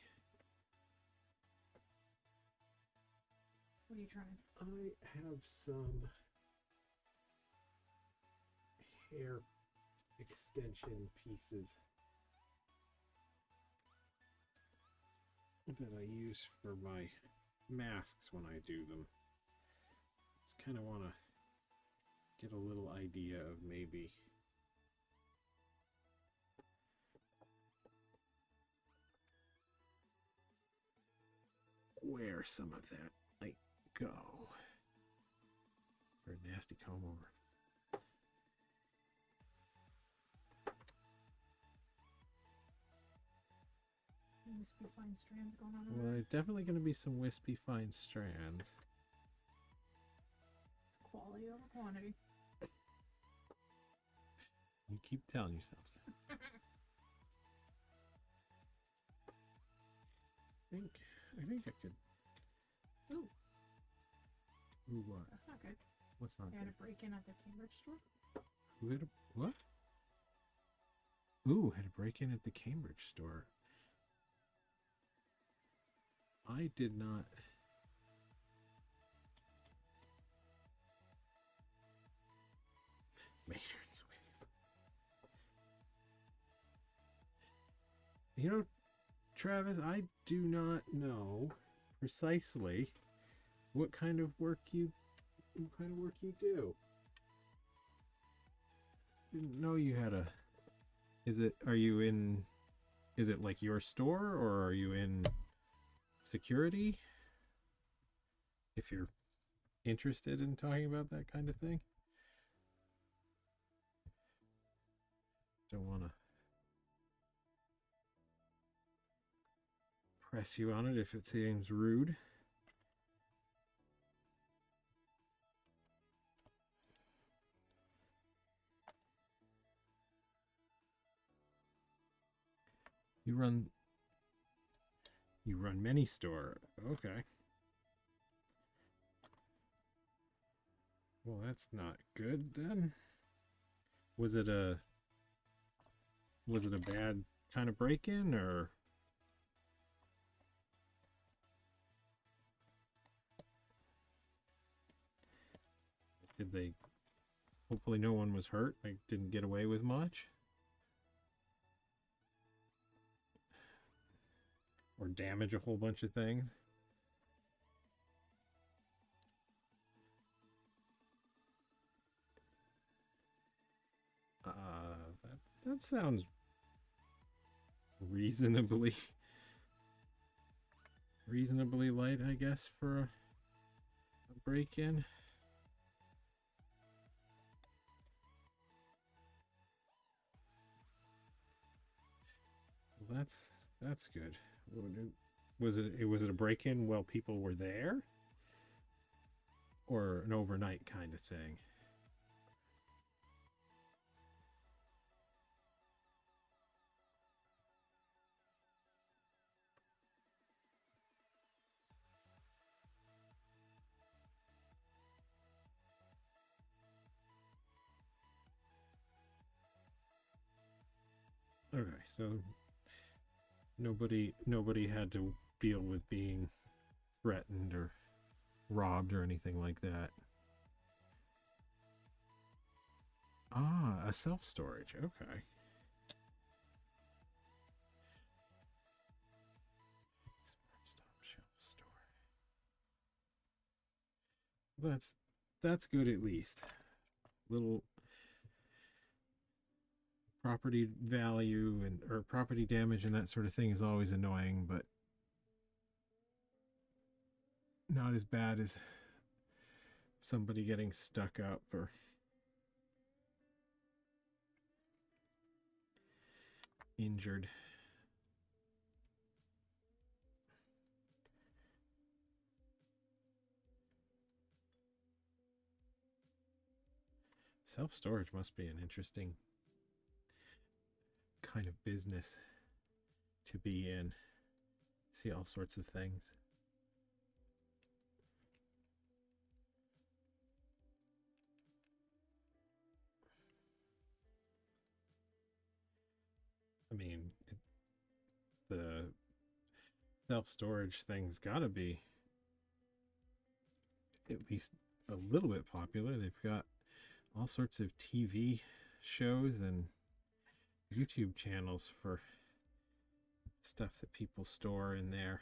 What are you trying? I have some hair extension pieces that I use for my masks when I do them. Just kind of want to get a little idea of maybe where some of that might go. For a nasty comb over. Some wispy fine strands going on. Well, there's definitely going to be some wispy fine strands. It's quality over quantity. You keep telling yourselves. I think I could. Ooh. Ooh, what? That's not good. What's not They good? had a break-in at the Cambridge store. Who had a what? Ooh, had a break-in at the Cambridge store. I did not. Maynard's ways. You know, Travis, I do not know precisely what kind of work you do. Didn't know you had a. Is it like your store, or are you in security? If you're interested in talking about that kind of thing. Don't want to press you on it if it seems rude. You run many store. Okay. Well, that's not good then. Was it a bad kind of break-in, or did they, hopefully no one was hurt, like didn't get away with much? Or damage a whole bunch of things? That sounds reasonably light, I guess, for a break-in. Well, that's good. Was it a break-in while people were there, or an overnight kind of thing? Okay, so nobody had to deal with being threatened or robbed or anything like that. Ah, a self-storage. Okay. Smart Stop shelf store. That's good at least. Little property value or property damage and that sort of thing is always annoying, but not as bad as somebody getting stuck up or injured. Self-storage must be an interesting kind of business to be in. See all sorts of things. I mean, the self-storage thing's gotta be at least a little bit popular. They've got all sorts of TV shows and YouTube channels for stuff that people store in there.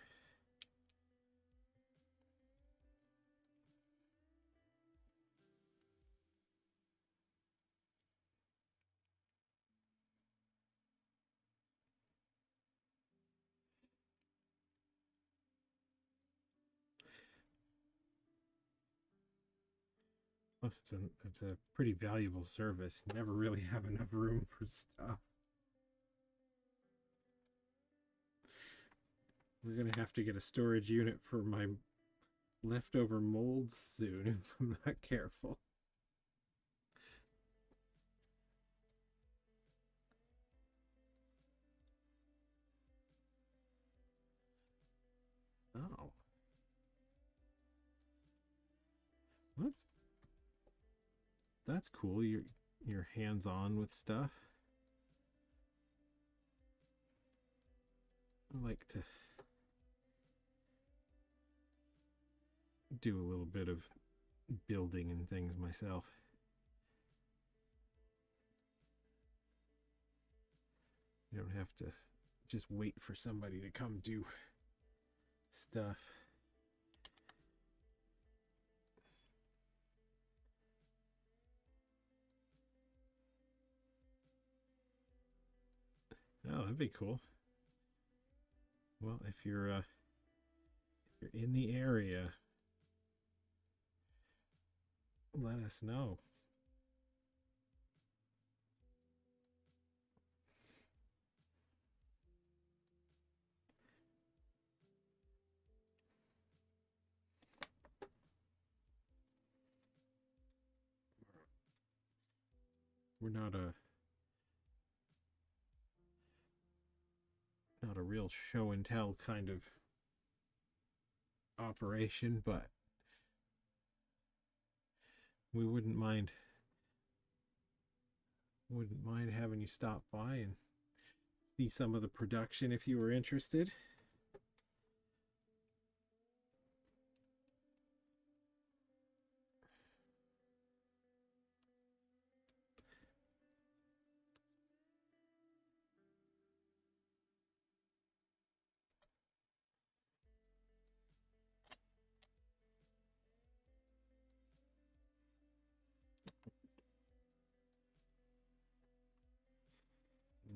Plus, it's a pretty valuable service. You never really have enough room for stuff. We're gonna have to get a storage unit for my leftover molds soon if I'm not careful. Oh. That's cool. You're hands-on with stuff. I like to do a little bit of building and things myself. You don't have to just wait for somebody to come do stuff. Oh, that'd be cool. Well, if you're in the area, let us know. We're not a real show and tell kind of operation, but we wouldn't mind having you stop by and see some of the production if you were interested.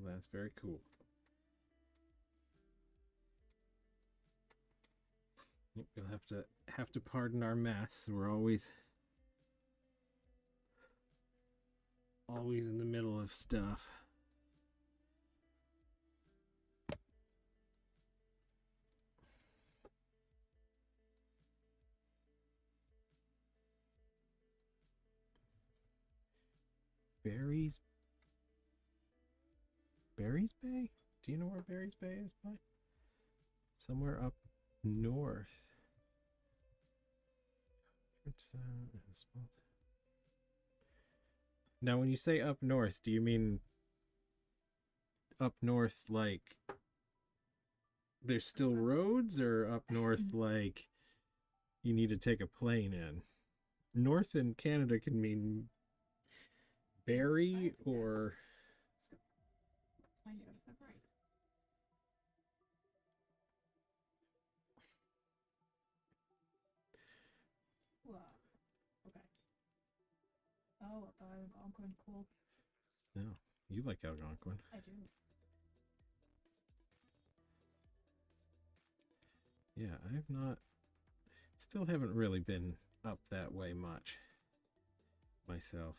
That's very cool. You'll have to pardon our mess. We're always in the middle of stuff. Berries Bay? Do you know where Berries Bay is, by? Somewhere up north. Now, when you say up north, do you mean up north like there's still roads, or up north like you need to take a plane in? North in Canada can mean berry or... Let's find out if I'm right. Wow. Okay. Oh, up Algonquin. Cool. No, you like Algonquin. I do. Yeah, I've not... Still haven't really been up that way much myself.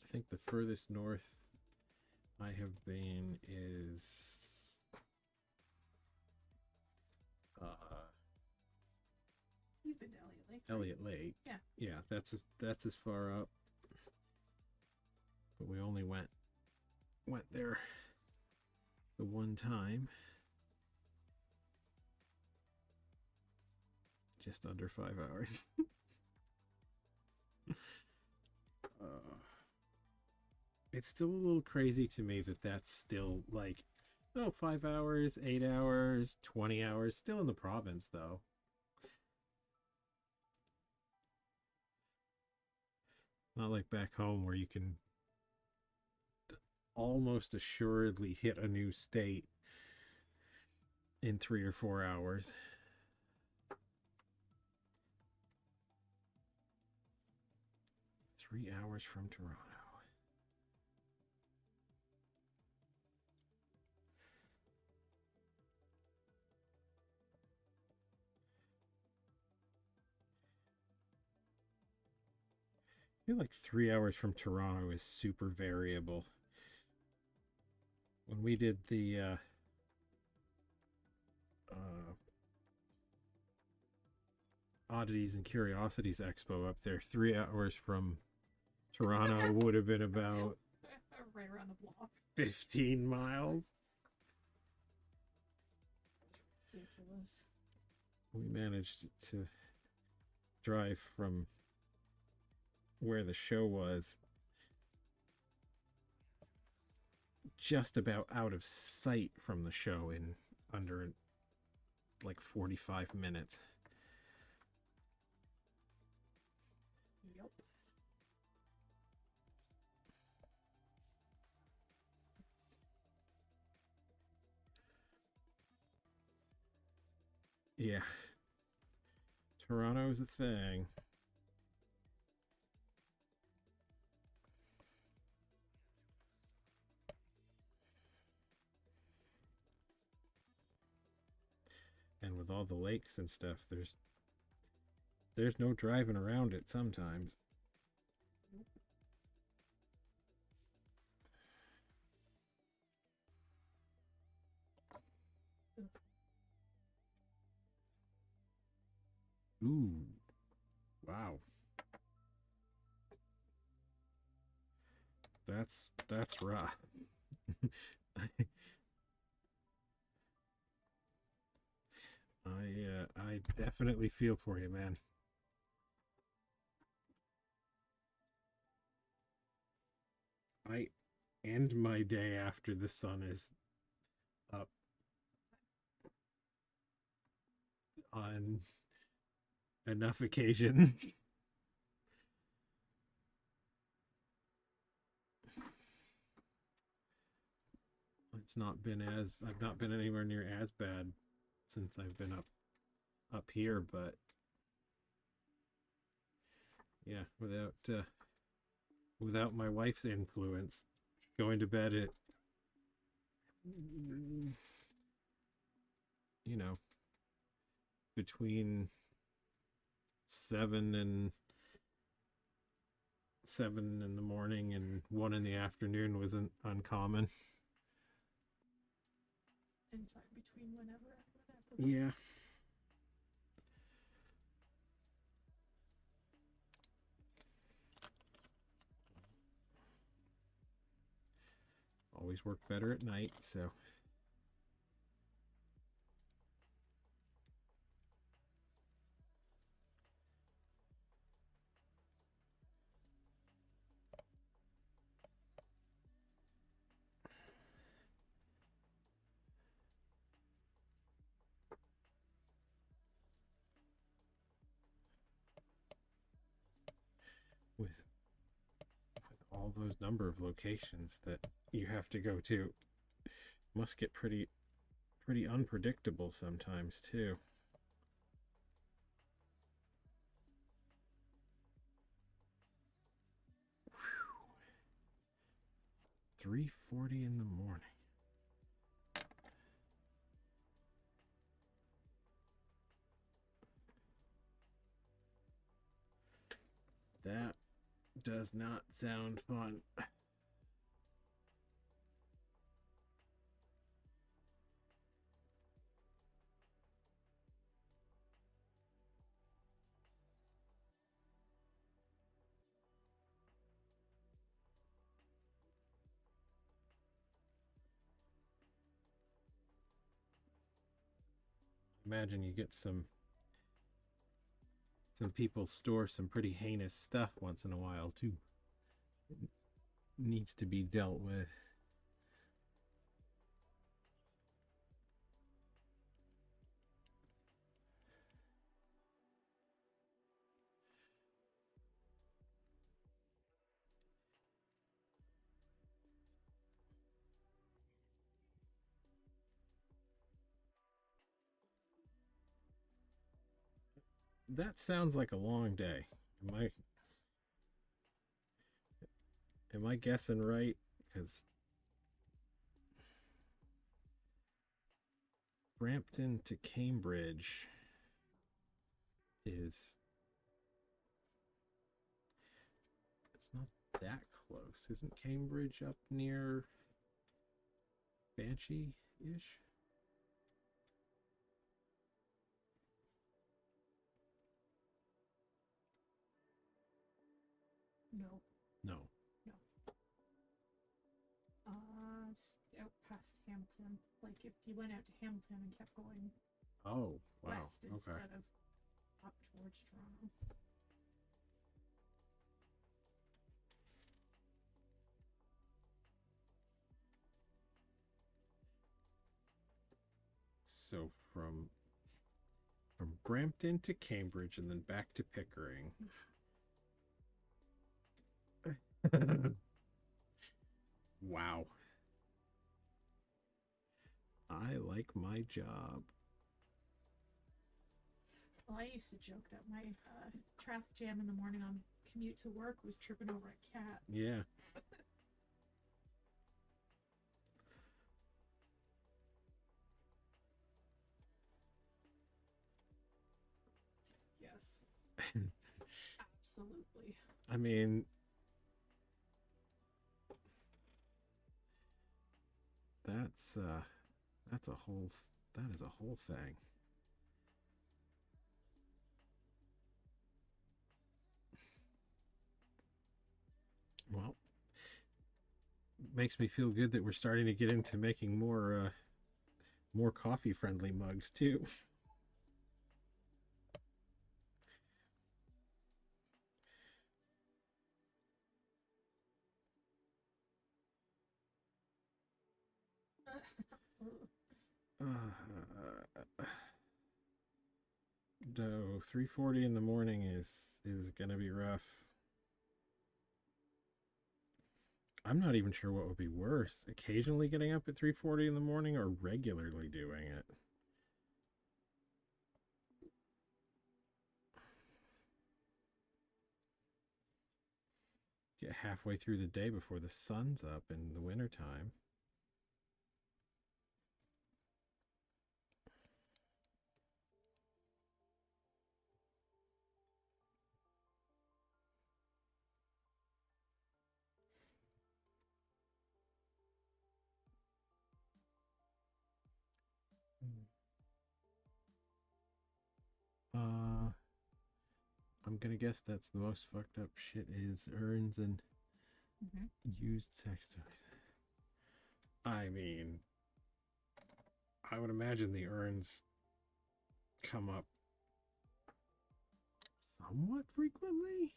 I think the furthest north I have been is You've been to Elliott Lake. Elliott Lake. Yeah. Yeah, that's as far up. But we only went there the one time. Just under 5 hours. It's still a little crazy to me that that's still like, 5 hours, 8 hours, 20 hours, still in the province though. Not like back home where you can almost assuredly hit a new state in 3 or 4 hours. Three hours from Toronto. feel like 3 hours from Toronto is super variable. When we did the uh, Oddities and Curiosities Expo up there, 3 hours from Toronto would have been about right around the block. 15 miles. Ridiculous. We managed to drive from where the show was just about out of sight from the show in under like 45 minutes. Yep. Yeah. Toronto's a thing. And with all the lakes and stuff, there's no driving around it sometimes. Ooh. Wow. That's rough. I definitely feel for you, man. I end my day after the sun is up on enough occasions. I've not been anywhere near as bad since I've been up here, but yeah, without my wife's influence, going to bed at between 7 in the morning and 1 in the afternoon wasn't uncommon. Anytime between whenever. Yeah. Always work better at night, so. With all those number of locations that you have to go to, must get pretty unpredictable sometimes too. 3:40 in the morning. That does not sound fun. Imagine you get some people store some pretty heinous stuff once in a while too. It needs to be dealt with. That sounds like a long day. Am I guessing right? Because Brampton to Cambridge is that close. Isn't Cambridge up near Banshee-ish? No. No. No. Out past Hamilton. Like if you went out to Hamilton and kept going Oh, wow. west Okay. instead of up towards Toronto. So from Brampton to Cambridge and then back to Pickering. Wow. I like my job. Well, I used to joke that my traffic jam in the morning on commute to work was tripping over a cat. Yeah. Yes. Absolutely. I mean, that's a whole that is a whole thing. Well, makes me feel good that we're starting to get into making more coffee friendly mugs too. No, 3:40 in the morning is gonna be rough. I'm not even sure what would be worse: occasionally getting up at 3:40 in the morning or regularly doing it. Get halfway through the day before the sun's up in the wintertime. Uh, I'm gonna guess that's the most fucked up shit is urns and used sex toys. I mean, I would imagine the urns come up somewhat frequently.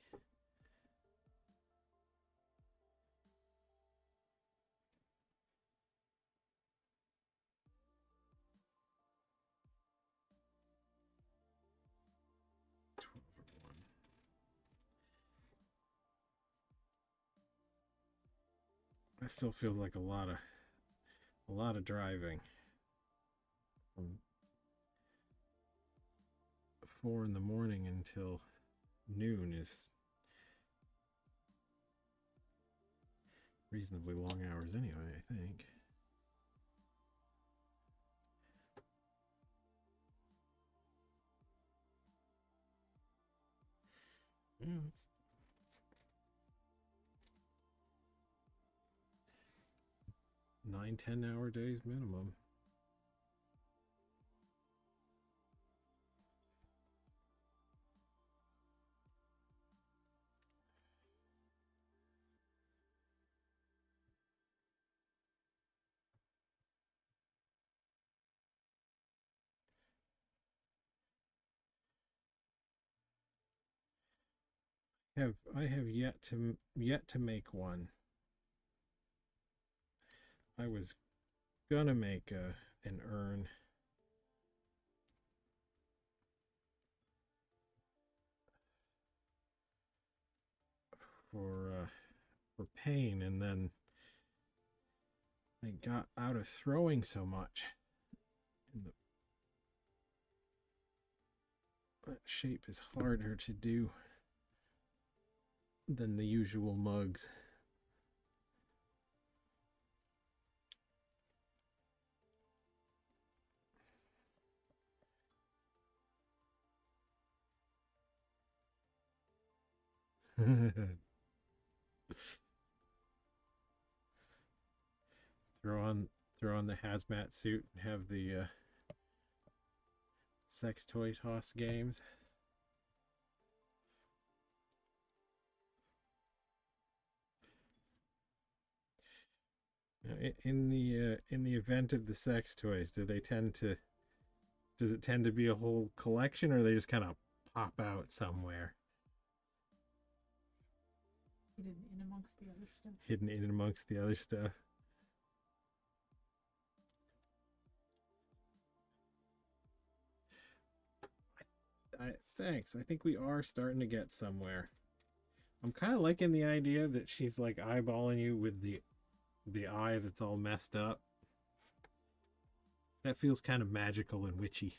That still feels like a lot of driving. From 4 in the morning until noon is reasonably long hours anyway, I think. Yeah, it's 9-10 hour days minimum. I have yet to make one. I was gonna make an urn for pain, and then I got out of throwing so much. And that shape is harder to do than the usual mugs. Throw on the hazmat suit and have the sex toy toss games. In the event of the sex toys, does it tend to be a whole collection, or they just kind of pop out somewhere? Hidden in amongst the other stuff. Hidden in amongst the other stuff. Thanks. I think we are starting to get somewhere. I'm kind of liking the idea that she's like eyeballing you with the eye that's all messed up. That feels kind of magical and witchy.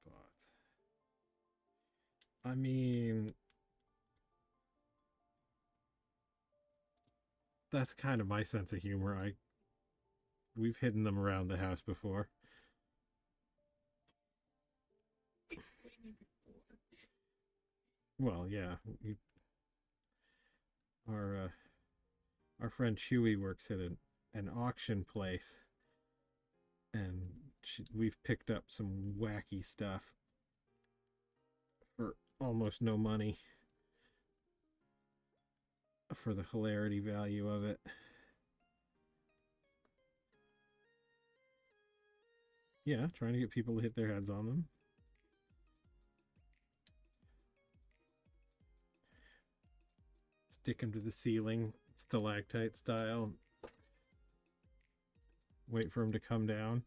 Spots. I mean, that's kind of my sense of humor. We've hidden them around the house before. Well, yeah. Our friend Chewy works at an auction place, and we've picked up some wacky stuff for almost no money for the hilarity value of it. Yeah, trying to get people to hit their heads on them. Stick them to the ceiling, stalactite style. Wait for them to come down.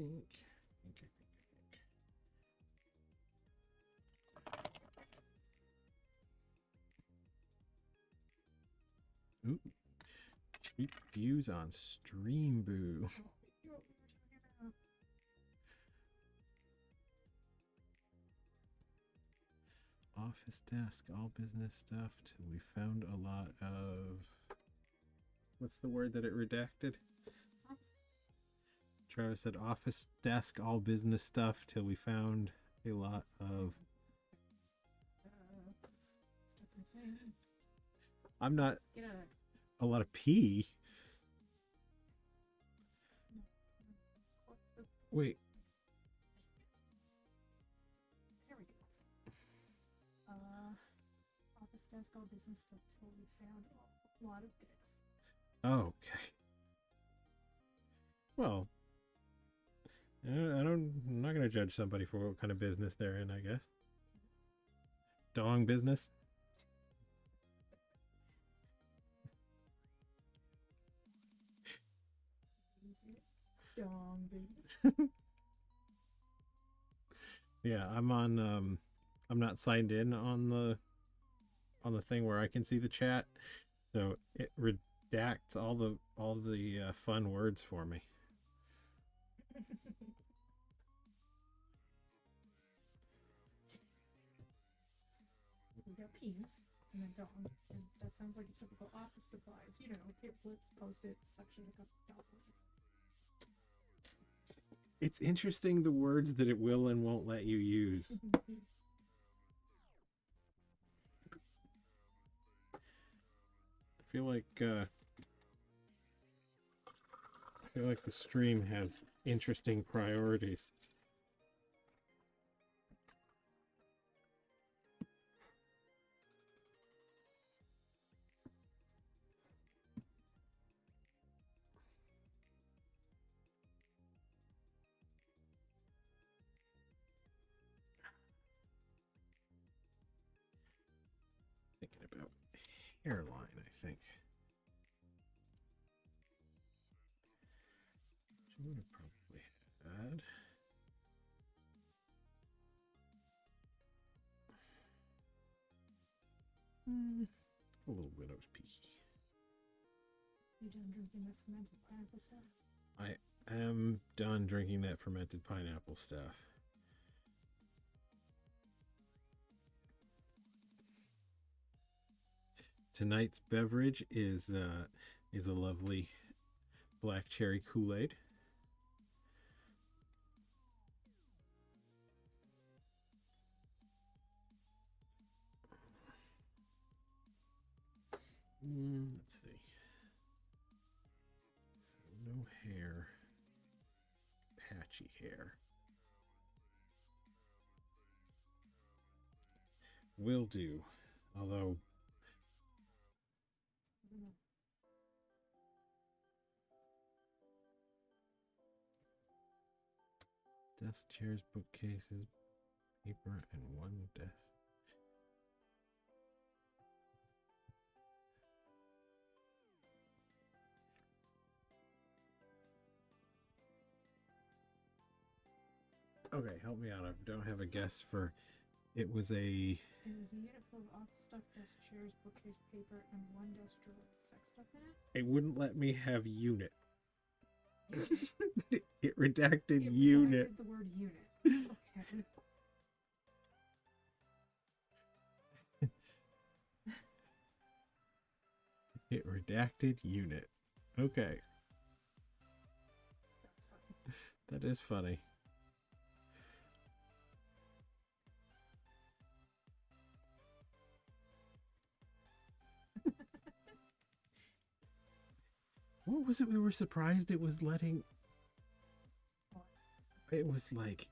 I think. Ooh, cheap views on Stream Boo. Office desk, all business stuff till we found a lot of. What's the word that it redacted? Travis said office desk, all business stuff till we found a lot of. I'm not. Get out of there. A lot of pee. Wait. There we go. Office desk, all business stuff till we found a lot of dicks. Okay. Well, I'm not going to judge somebody for what kind of business they're in, I guess. Dong business? Dong business. Yeah, I'm not signed in on the thing where I can see the chat. So it redacts all the fun words for me. So we got peas and then dong. And that sounds like a typical office supplies. You know, pamphlets, post-its, suction cup, documents. It's interesting the words that it will and won't let you use. I feel like the stream has interesting priorities. Thinking about hairline, I think. would have probably had. A little widow's peak. You done drinking the fermented pineapple stuff? I am done drinking that fermented pineapple stuff. Tonight's beverage is a lovely black cherry Kool-Aid. Let's see. So no hair, patchy hair. Will do. Although desk, chairs, bookcases, paper, and one desk. Okay, help me out. I don't have a guess for. It was a. It was a unit full of office stuff, desk, chairs, bookcase, paper, and one desk drawer with sex stuff in it. It wouldn't let me have unit. It redacted It unit. redacted the word unit. Okay. It redacted unit. Okay. That's funny. That is funny. What was it we were surprised it was letting? It was like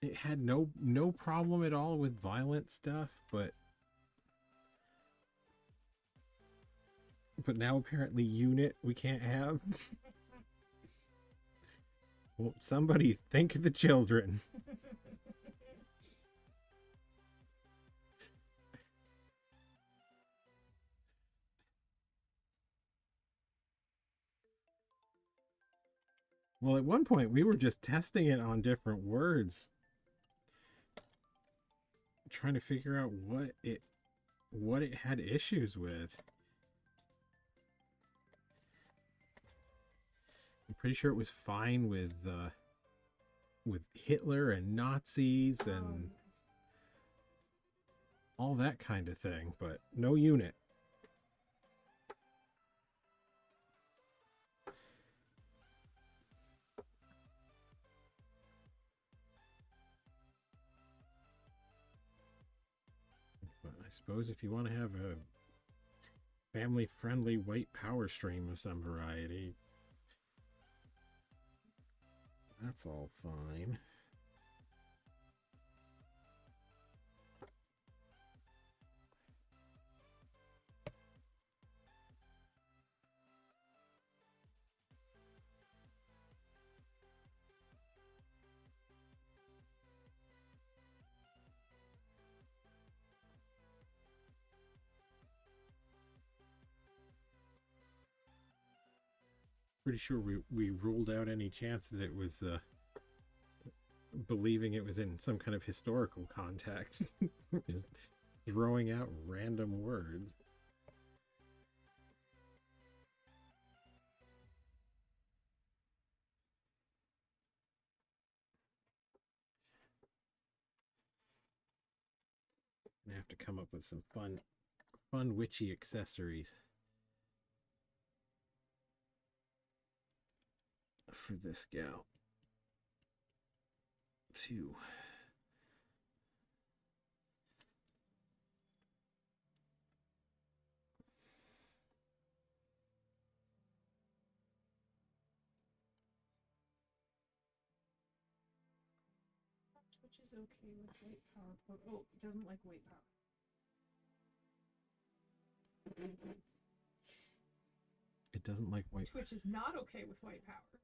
it had no problem at all with violent stuff, but now apparently unit we can't have. Won't somebody think of the children? Well, at one point we were just testing it on different words, trying to figure out what it had issues with. I'm pretty sure it was fine with Hitler and Nazis and all that kind of thing, but no unit. But I suppose if you want to have a family-friendly white power stream of some variety, that's all fine. Pretty sure we ruled out any chance that it was believing it was in some kind of historical context. Just throwing out random words. I have to come up with some fun witchy accessories for this gal too. Twitch is okay with white power. Oh, it doesn't like white power. It doesn't like white. Twitch is not okay with white power.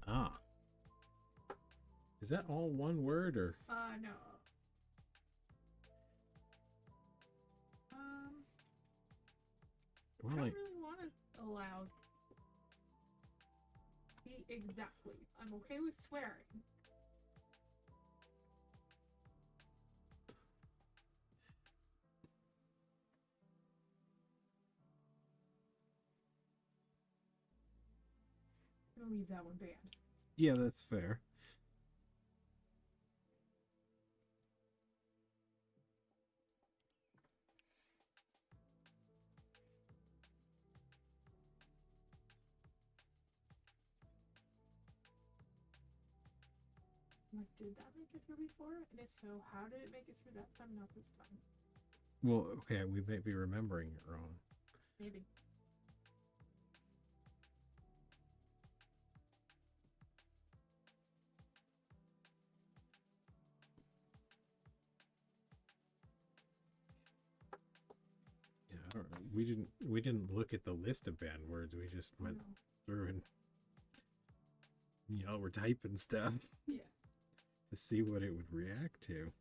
Ah. Is that all one word or? No. Well, I don't really want to allow See, exactly. I'm okay with swearing. I'm gonna leave that one banned. Yeah, that's fair. Like, did that make it through before? And if so, how did it make it through that time, not this time? Well, okay, we may be remembering it wrong. Maybe. Yeah, I don't know. We didn't look at the list of banned words. We just Oh, went no. through and we're typing stuff Yes. to see what it would react to.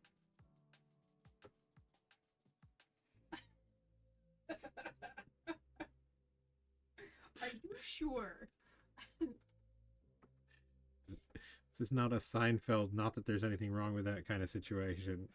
Are you sure? This is not a Seinfeld, not that there's anything wrong with that kind of situation.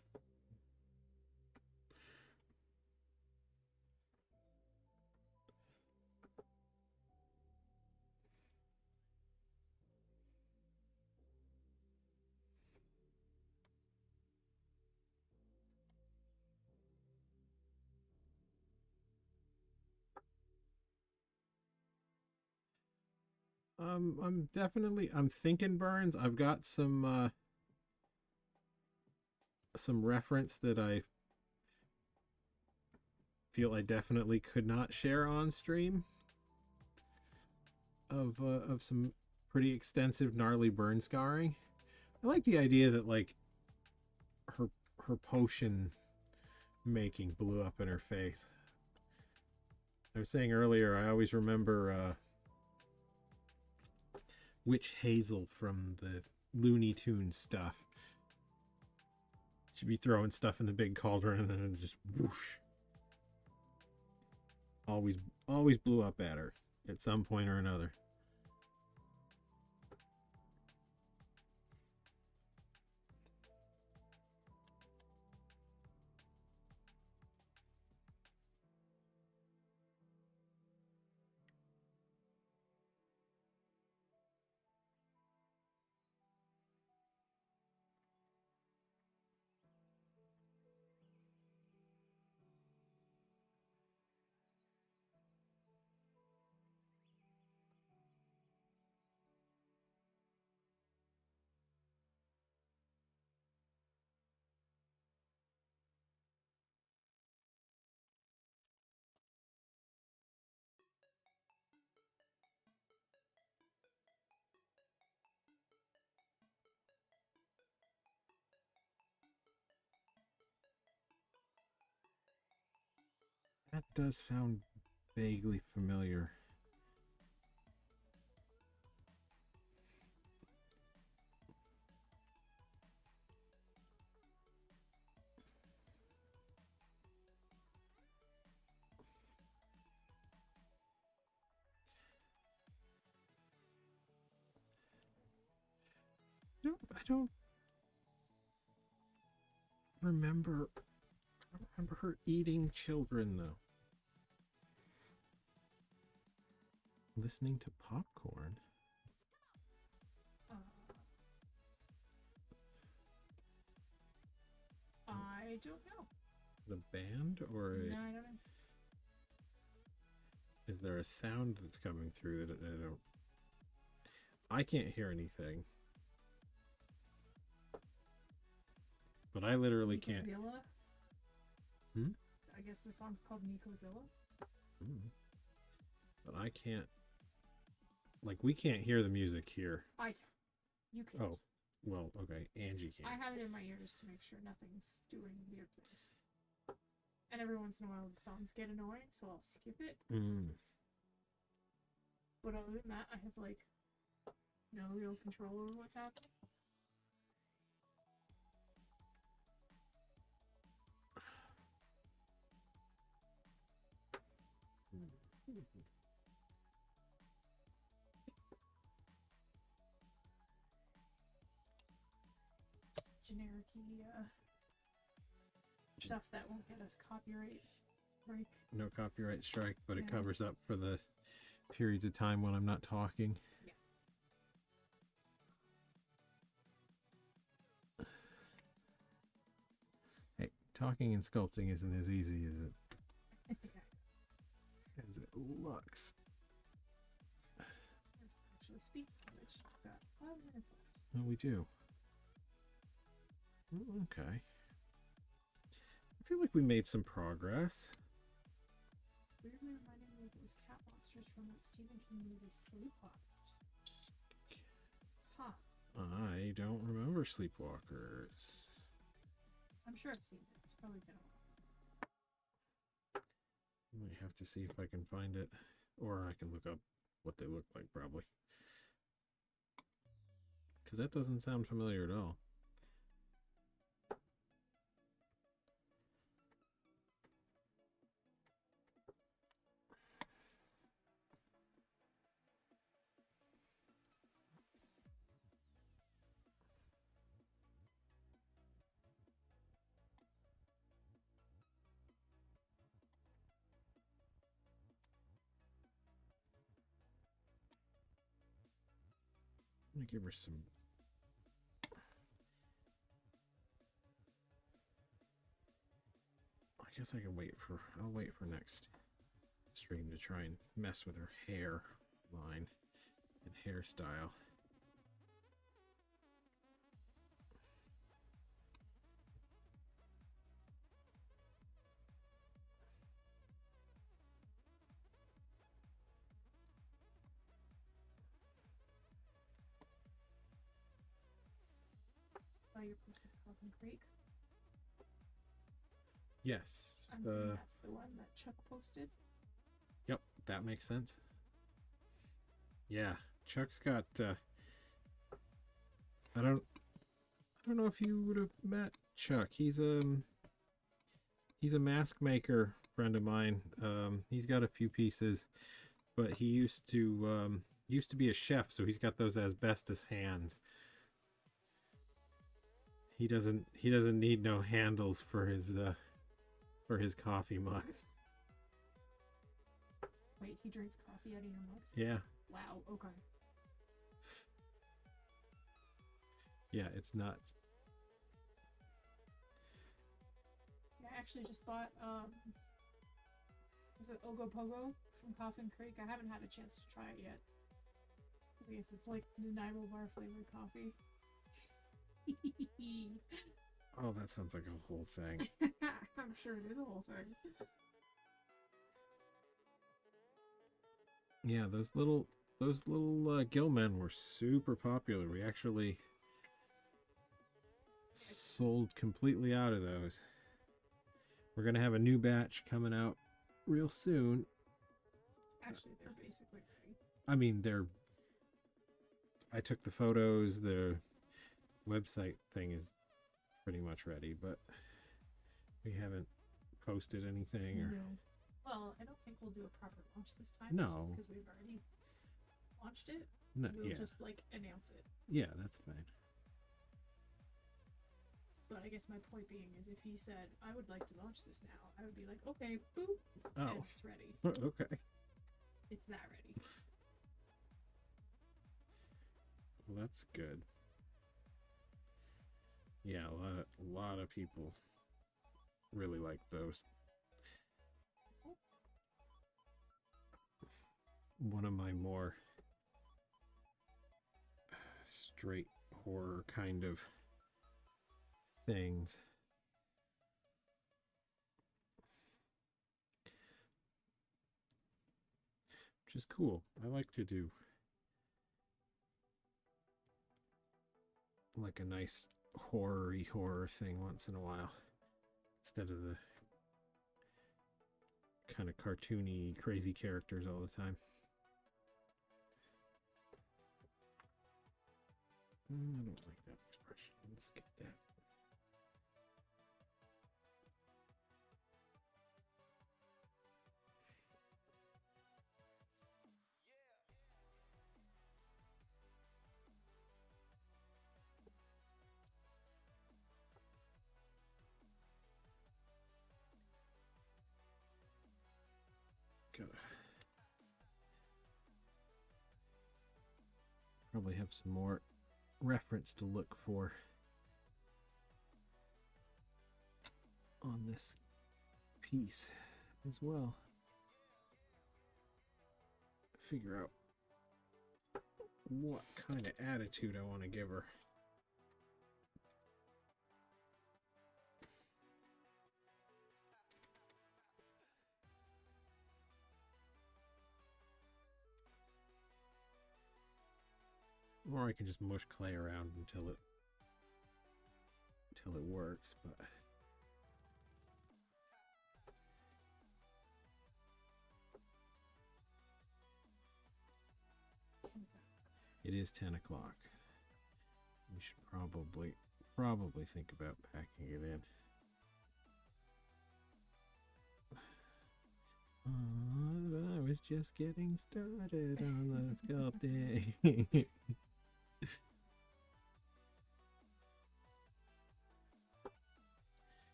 I'm thinking Burns. I've got some reference that I feel I definitely could not share on stream of some pretty extensive gnarly burn scarring. I like the idea that like her her potion making blew up in her face. I was saying earlier, I always remember Witch Hazel from the Looney Tunes stuff. She'd be throwing stuff in the big cauldron and then it just whoosh. Always blew up at her at some point or another. That does sound vaguely familiar. I don't remember. I don't remember her eating children though. Listening to popcorn. Uh, I don't know. The band or No, I don't know. is there a sound that's coming through that I don't? I can't hear anything. But I literally can't. Nikozilla? Hmm? I guess the song's called Nikozilla. But I can't. Like, we can't hear the music here. I can. You can't. Oh, well, okay. Angie can. I have it in my ears to make sure nothing's doing weird things. And every once in a while the songs get annoying, so I'll skip it. But other than that, I have like no real control over what's happening. generic-y stuff that won't get us copyright strike. No copyright strike, but it Yeah. covers up for the periods of time when I'm not talking. Yes. Hey, talking and sculpting isn't as easy as it Yeah. looks. Actually, speaking of which, it's got 5 minutes left. Oh, we do. Okay. I feel like we made some progress. Weirdly reminding me of those cat monsters from that Stephen King movie Sleepwalkers. Huh. I don't remember Sleepwalkers. I'm sure I've seen it. It's probably been a while. Might have to see if I can find it, or I can look up what they look like, probably. Because that doesn't sound familiar at all. Let me give her some. I guess I can wait for. I'll wait for next stream to try and mess with her hair line and hairstyle. Oh, you're posting Coffin Creek. Yes. I'm thinking that's the one that Chuck posted. Yep, that makes sense. Yeah, Chuck's got. I don't know if you would have met Chuck. He's a mask maker friend of mine. He's got a few pieces, but he used to be a chef, so he's got those asbestos hands. He doesn't need no handles for his coffee mugs. Wait, he drinks coffee out of your mugs? Yeah. Wow, okay. Yeah, it's nuts. Yeah, I actually just bought is it Ogopogo from Coffin Creek? I haven't had a chance to try it yet. I guess it's like Nanaimo bar flavored coffee. Oh, that sounds like a whole thing. I'm sure it is a whole thing. Yeah, those little Gillmen were super popular. We actually sold completely out of those. We're gonna have a new batch coming out real soon. Actually, they're basically ready. I mean, I took the photos. The website thing is pretty much ready, but we haven't posted anything or. No. Well, I don't think we'll do a proper launch this time. No. Because we've already launched it. No, We'll yeah. just like announce it. Yeah, that's fine. But I guess my point being is if you said, I would like to launch this now, I would be like, okay, boop. Oh. And it's ready. Okay. It's that ready. Well, that's good. Yeah, a lot of people really like those. One of my more straight horror kind of things. Which is cool. I like to do like a nice horror thing once in a while instead of the kind of cartoony crazy characters all the time. I don't like that expression. Let's get that. gotta probably have some more reference to look for on this piece as well. Figure out what kind of attitude I want to give her. Or I can just mush clay around until it works, but it is 10 o'clock. We should probably think about packing it in. I was just getting started on the sculpting.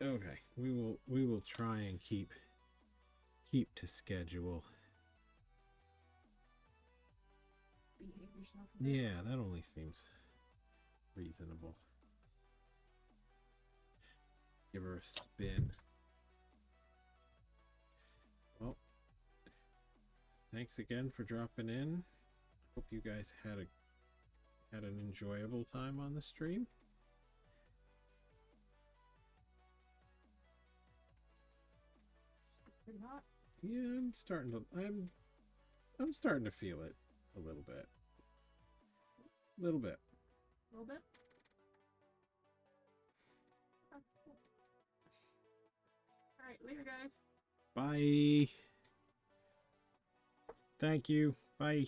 Okay, we will try and keep to schedule. Behave yourself a bit. Yeah, that only seems reasonable. Give her a spin. Well, thanks again for dropping in. Hope you guys had an enjoyable time on the stream. Pretty hot. Yeah, I'm starting to feel it a little bit. A little bit? Oh, cool. Alright, later guys. Bye. Thank you. Bye.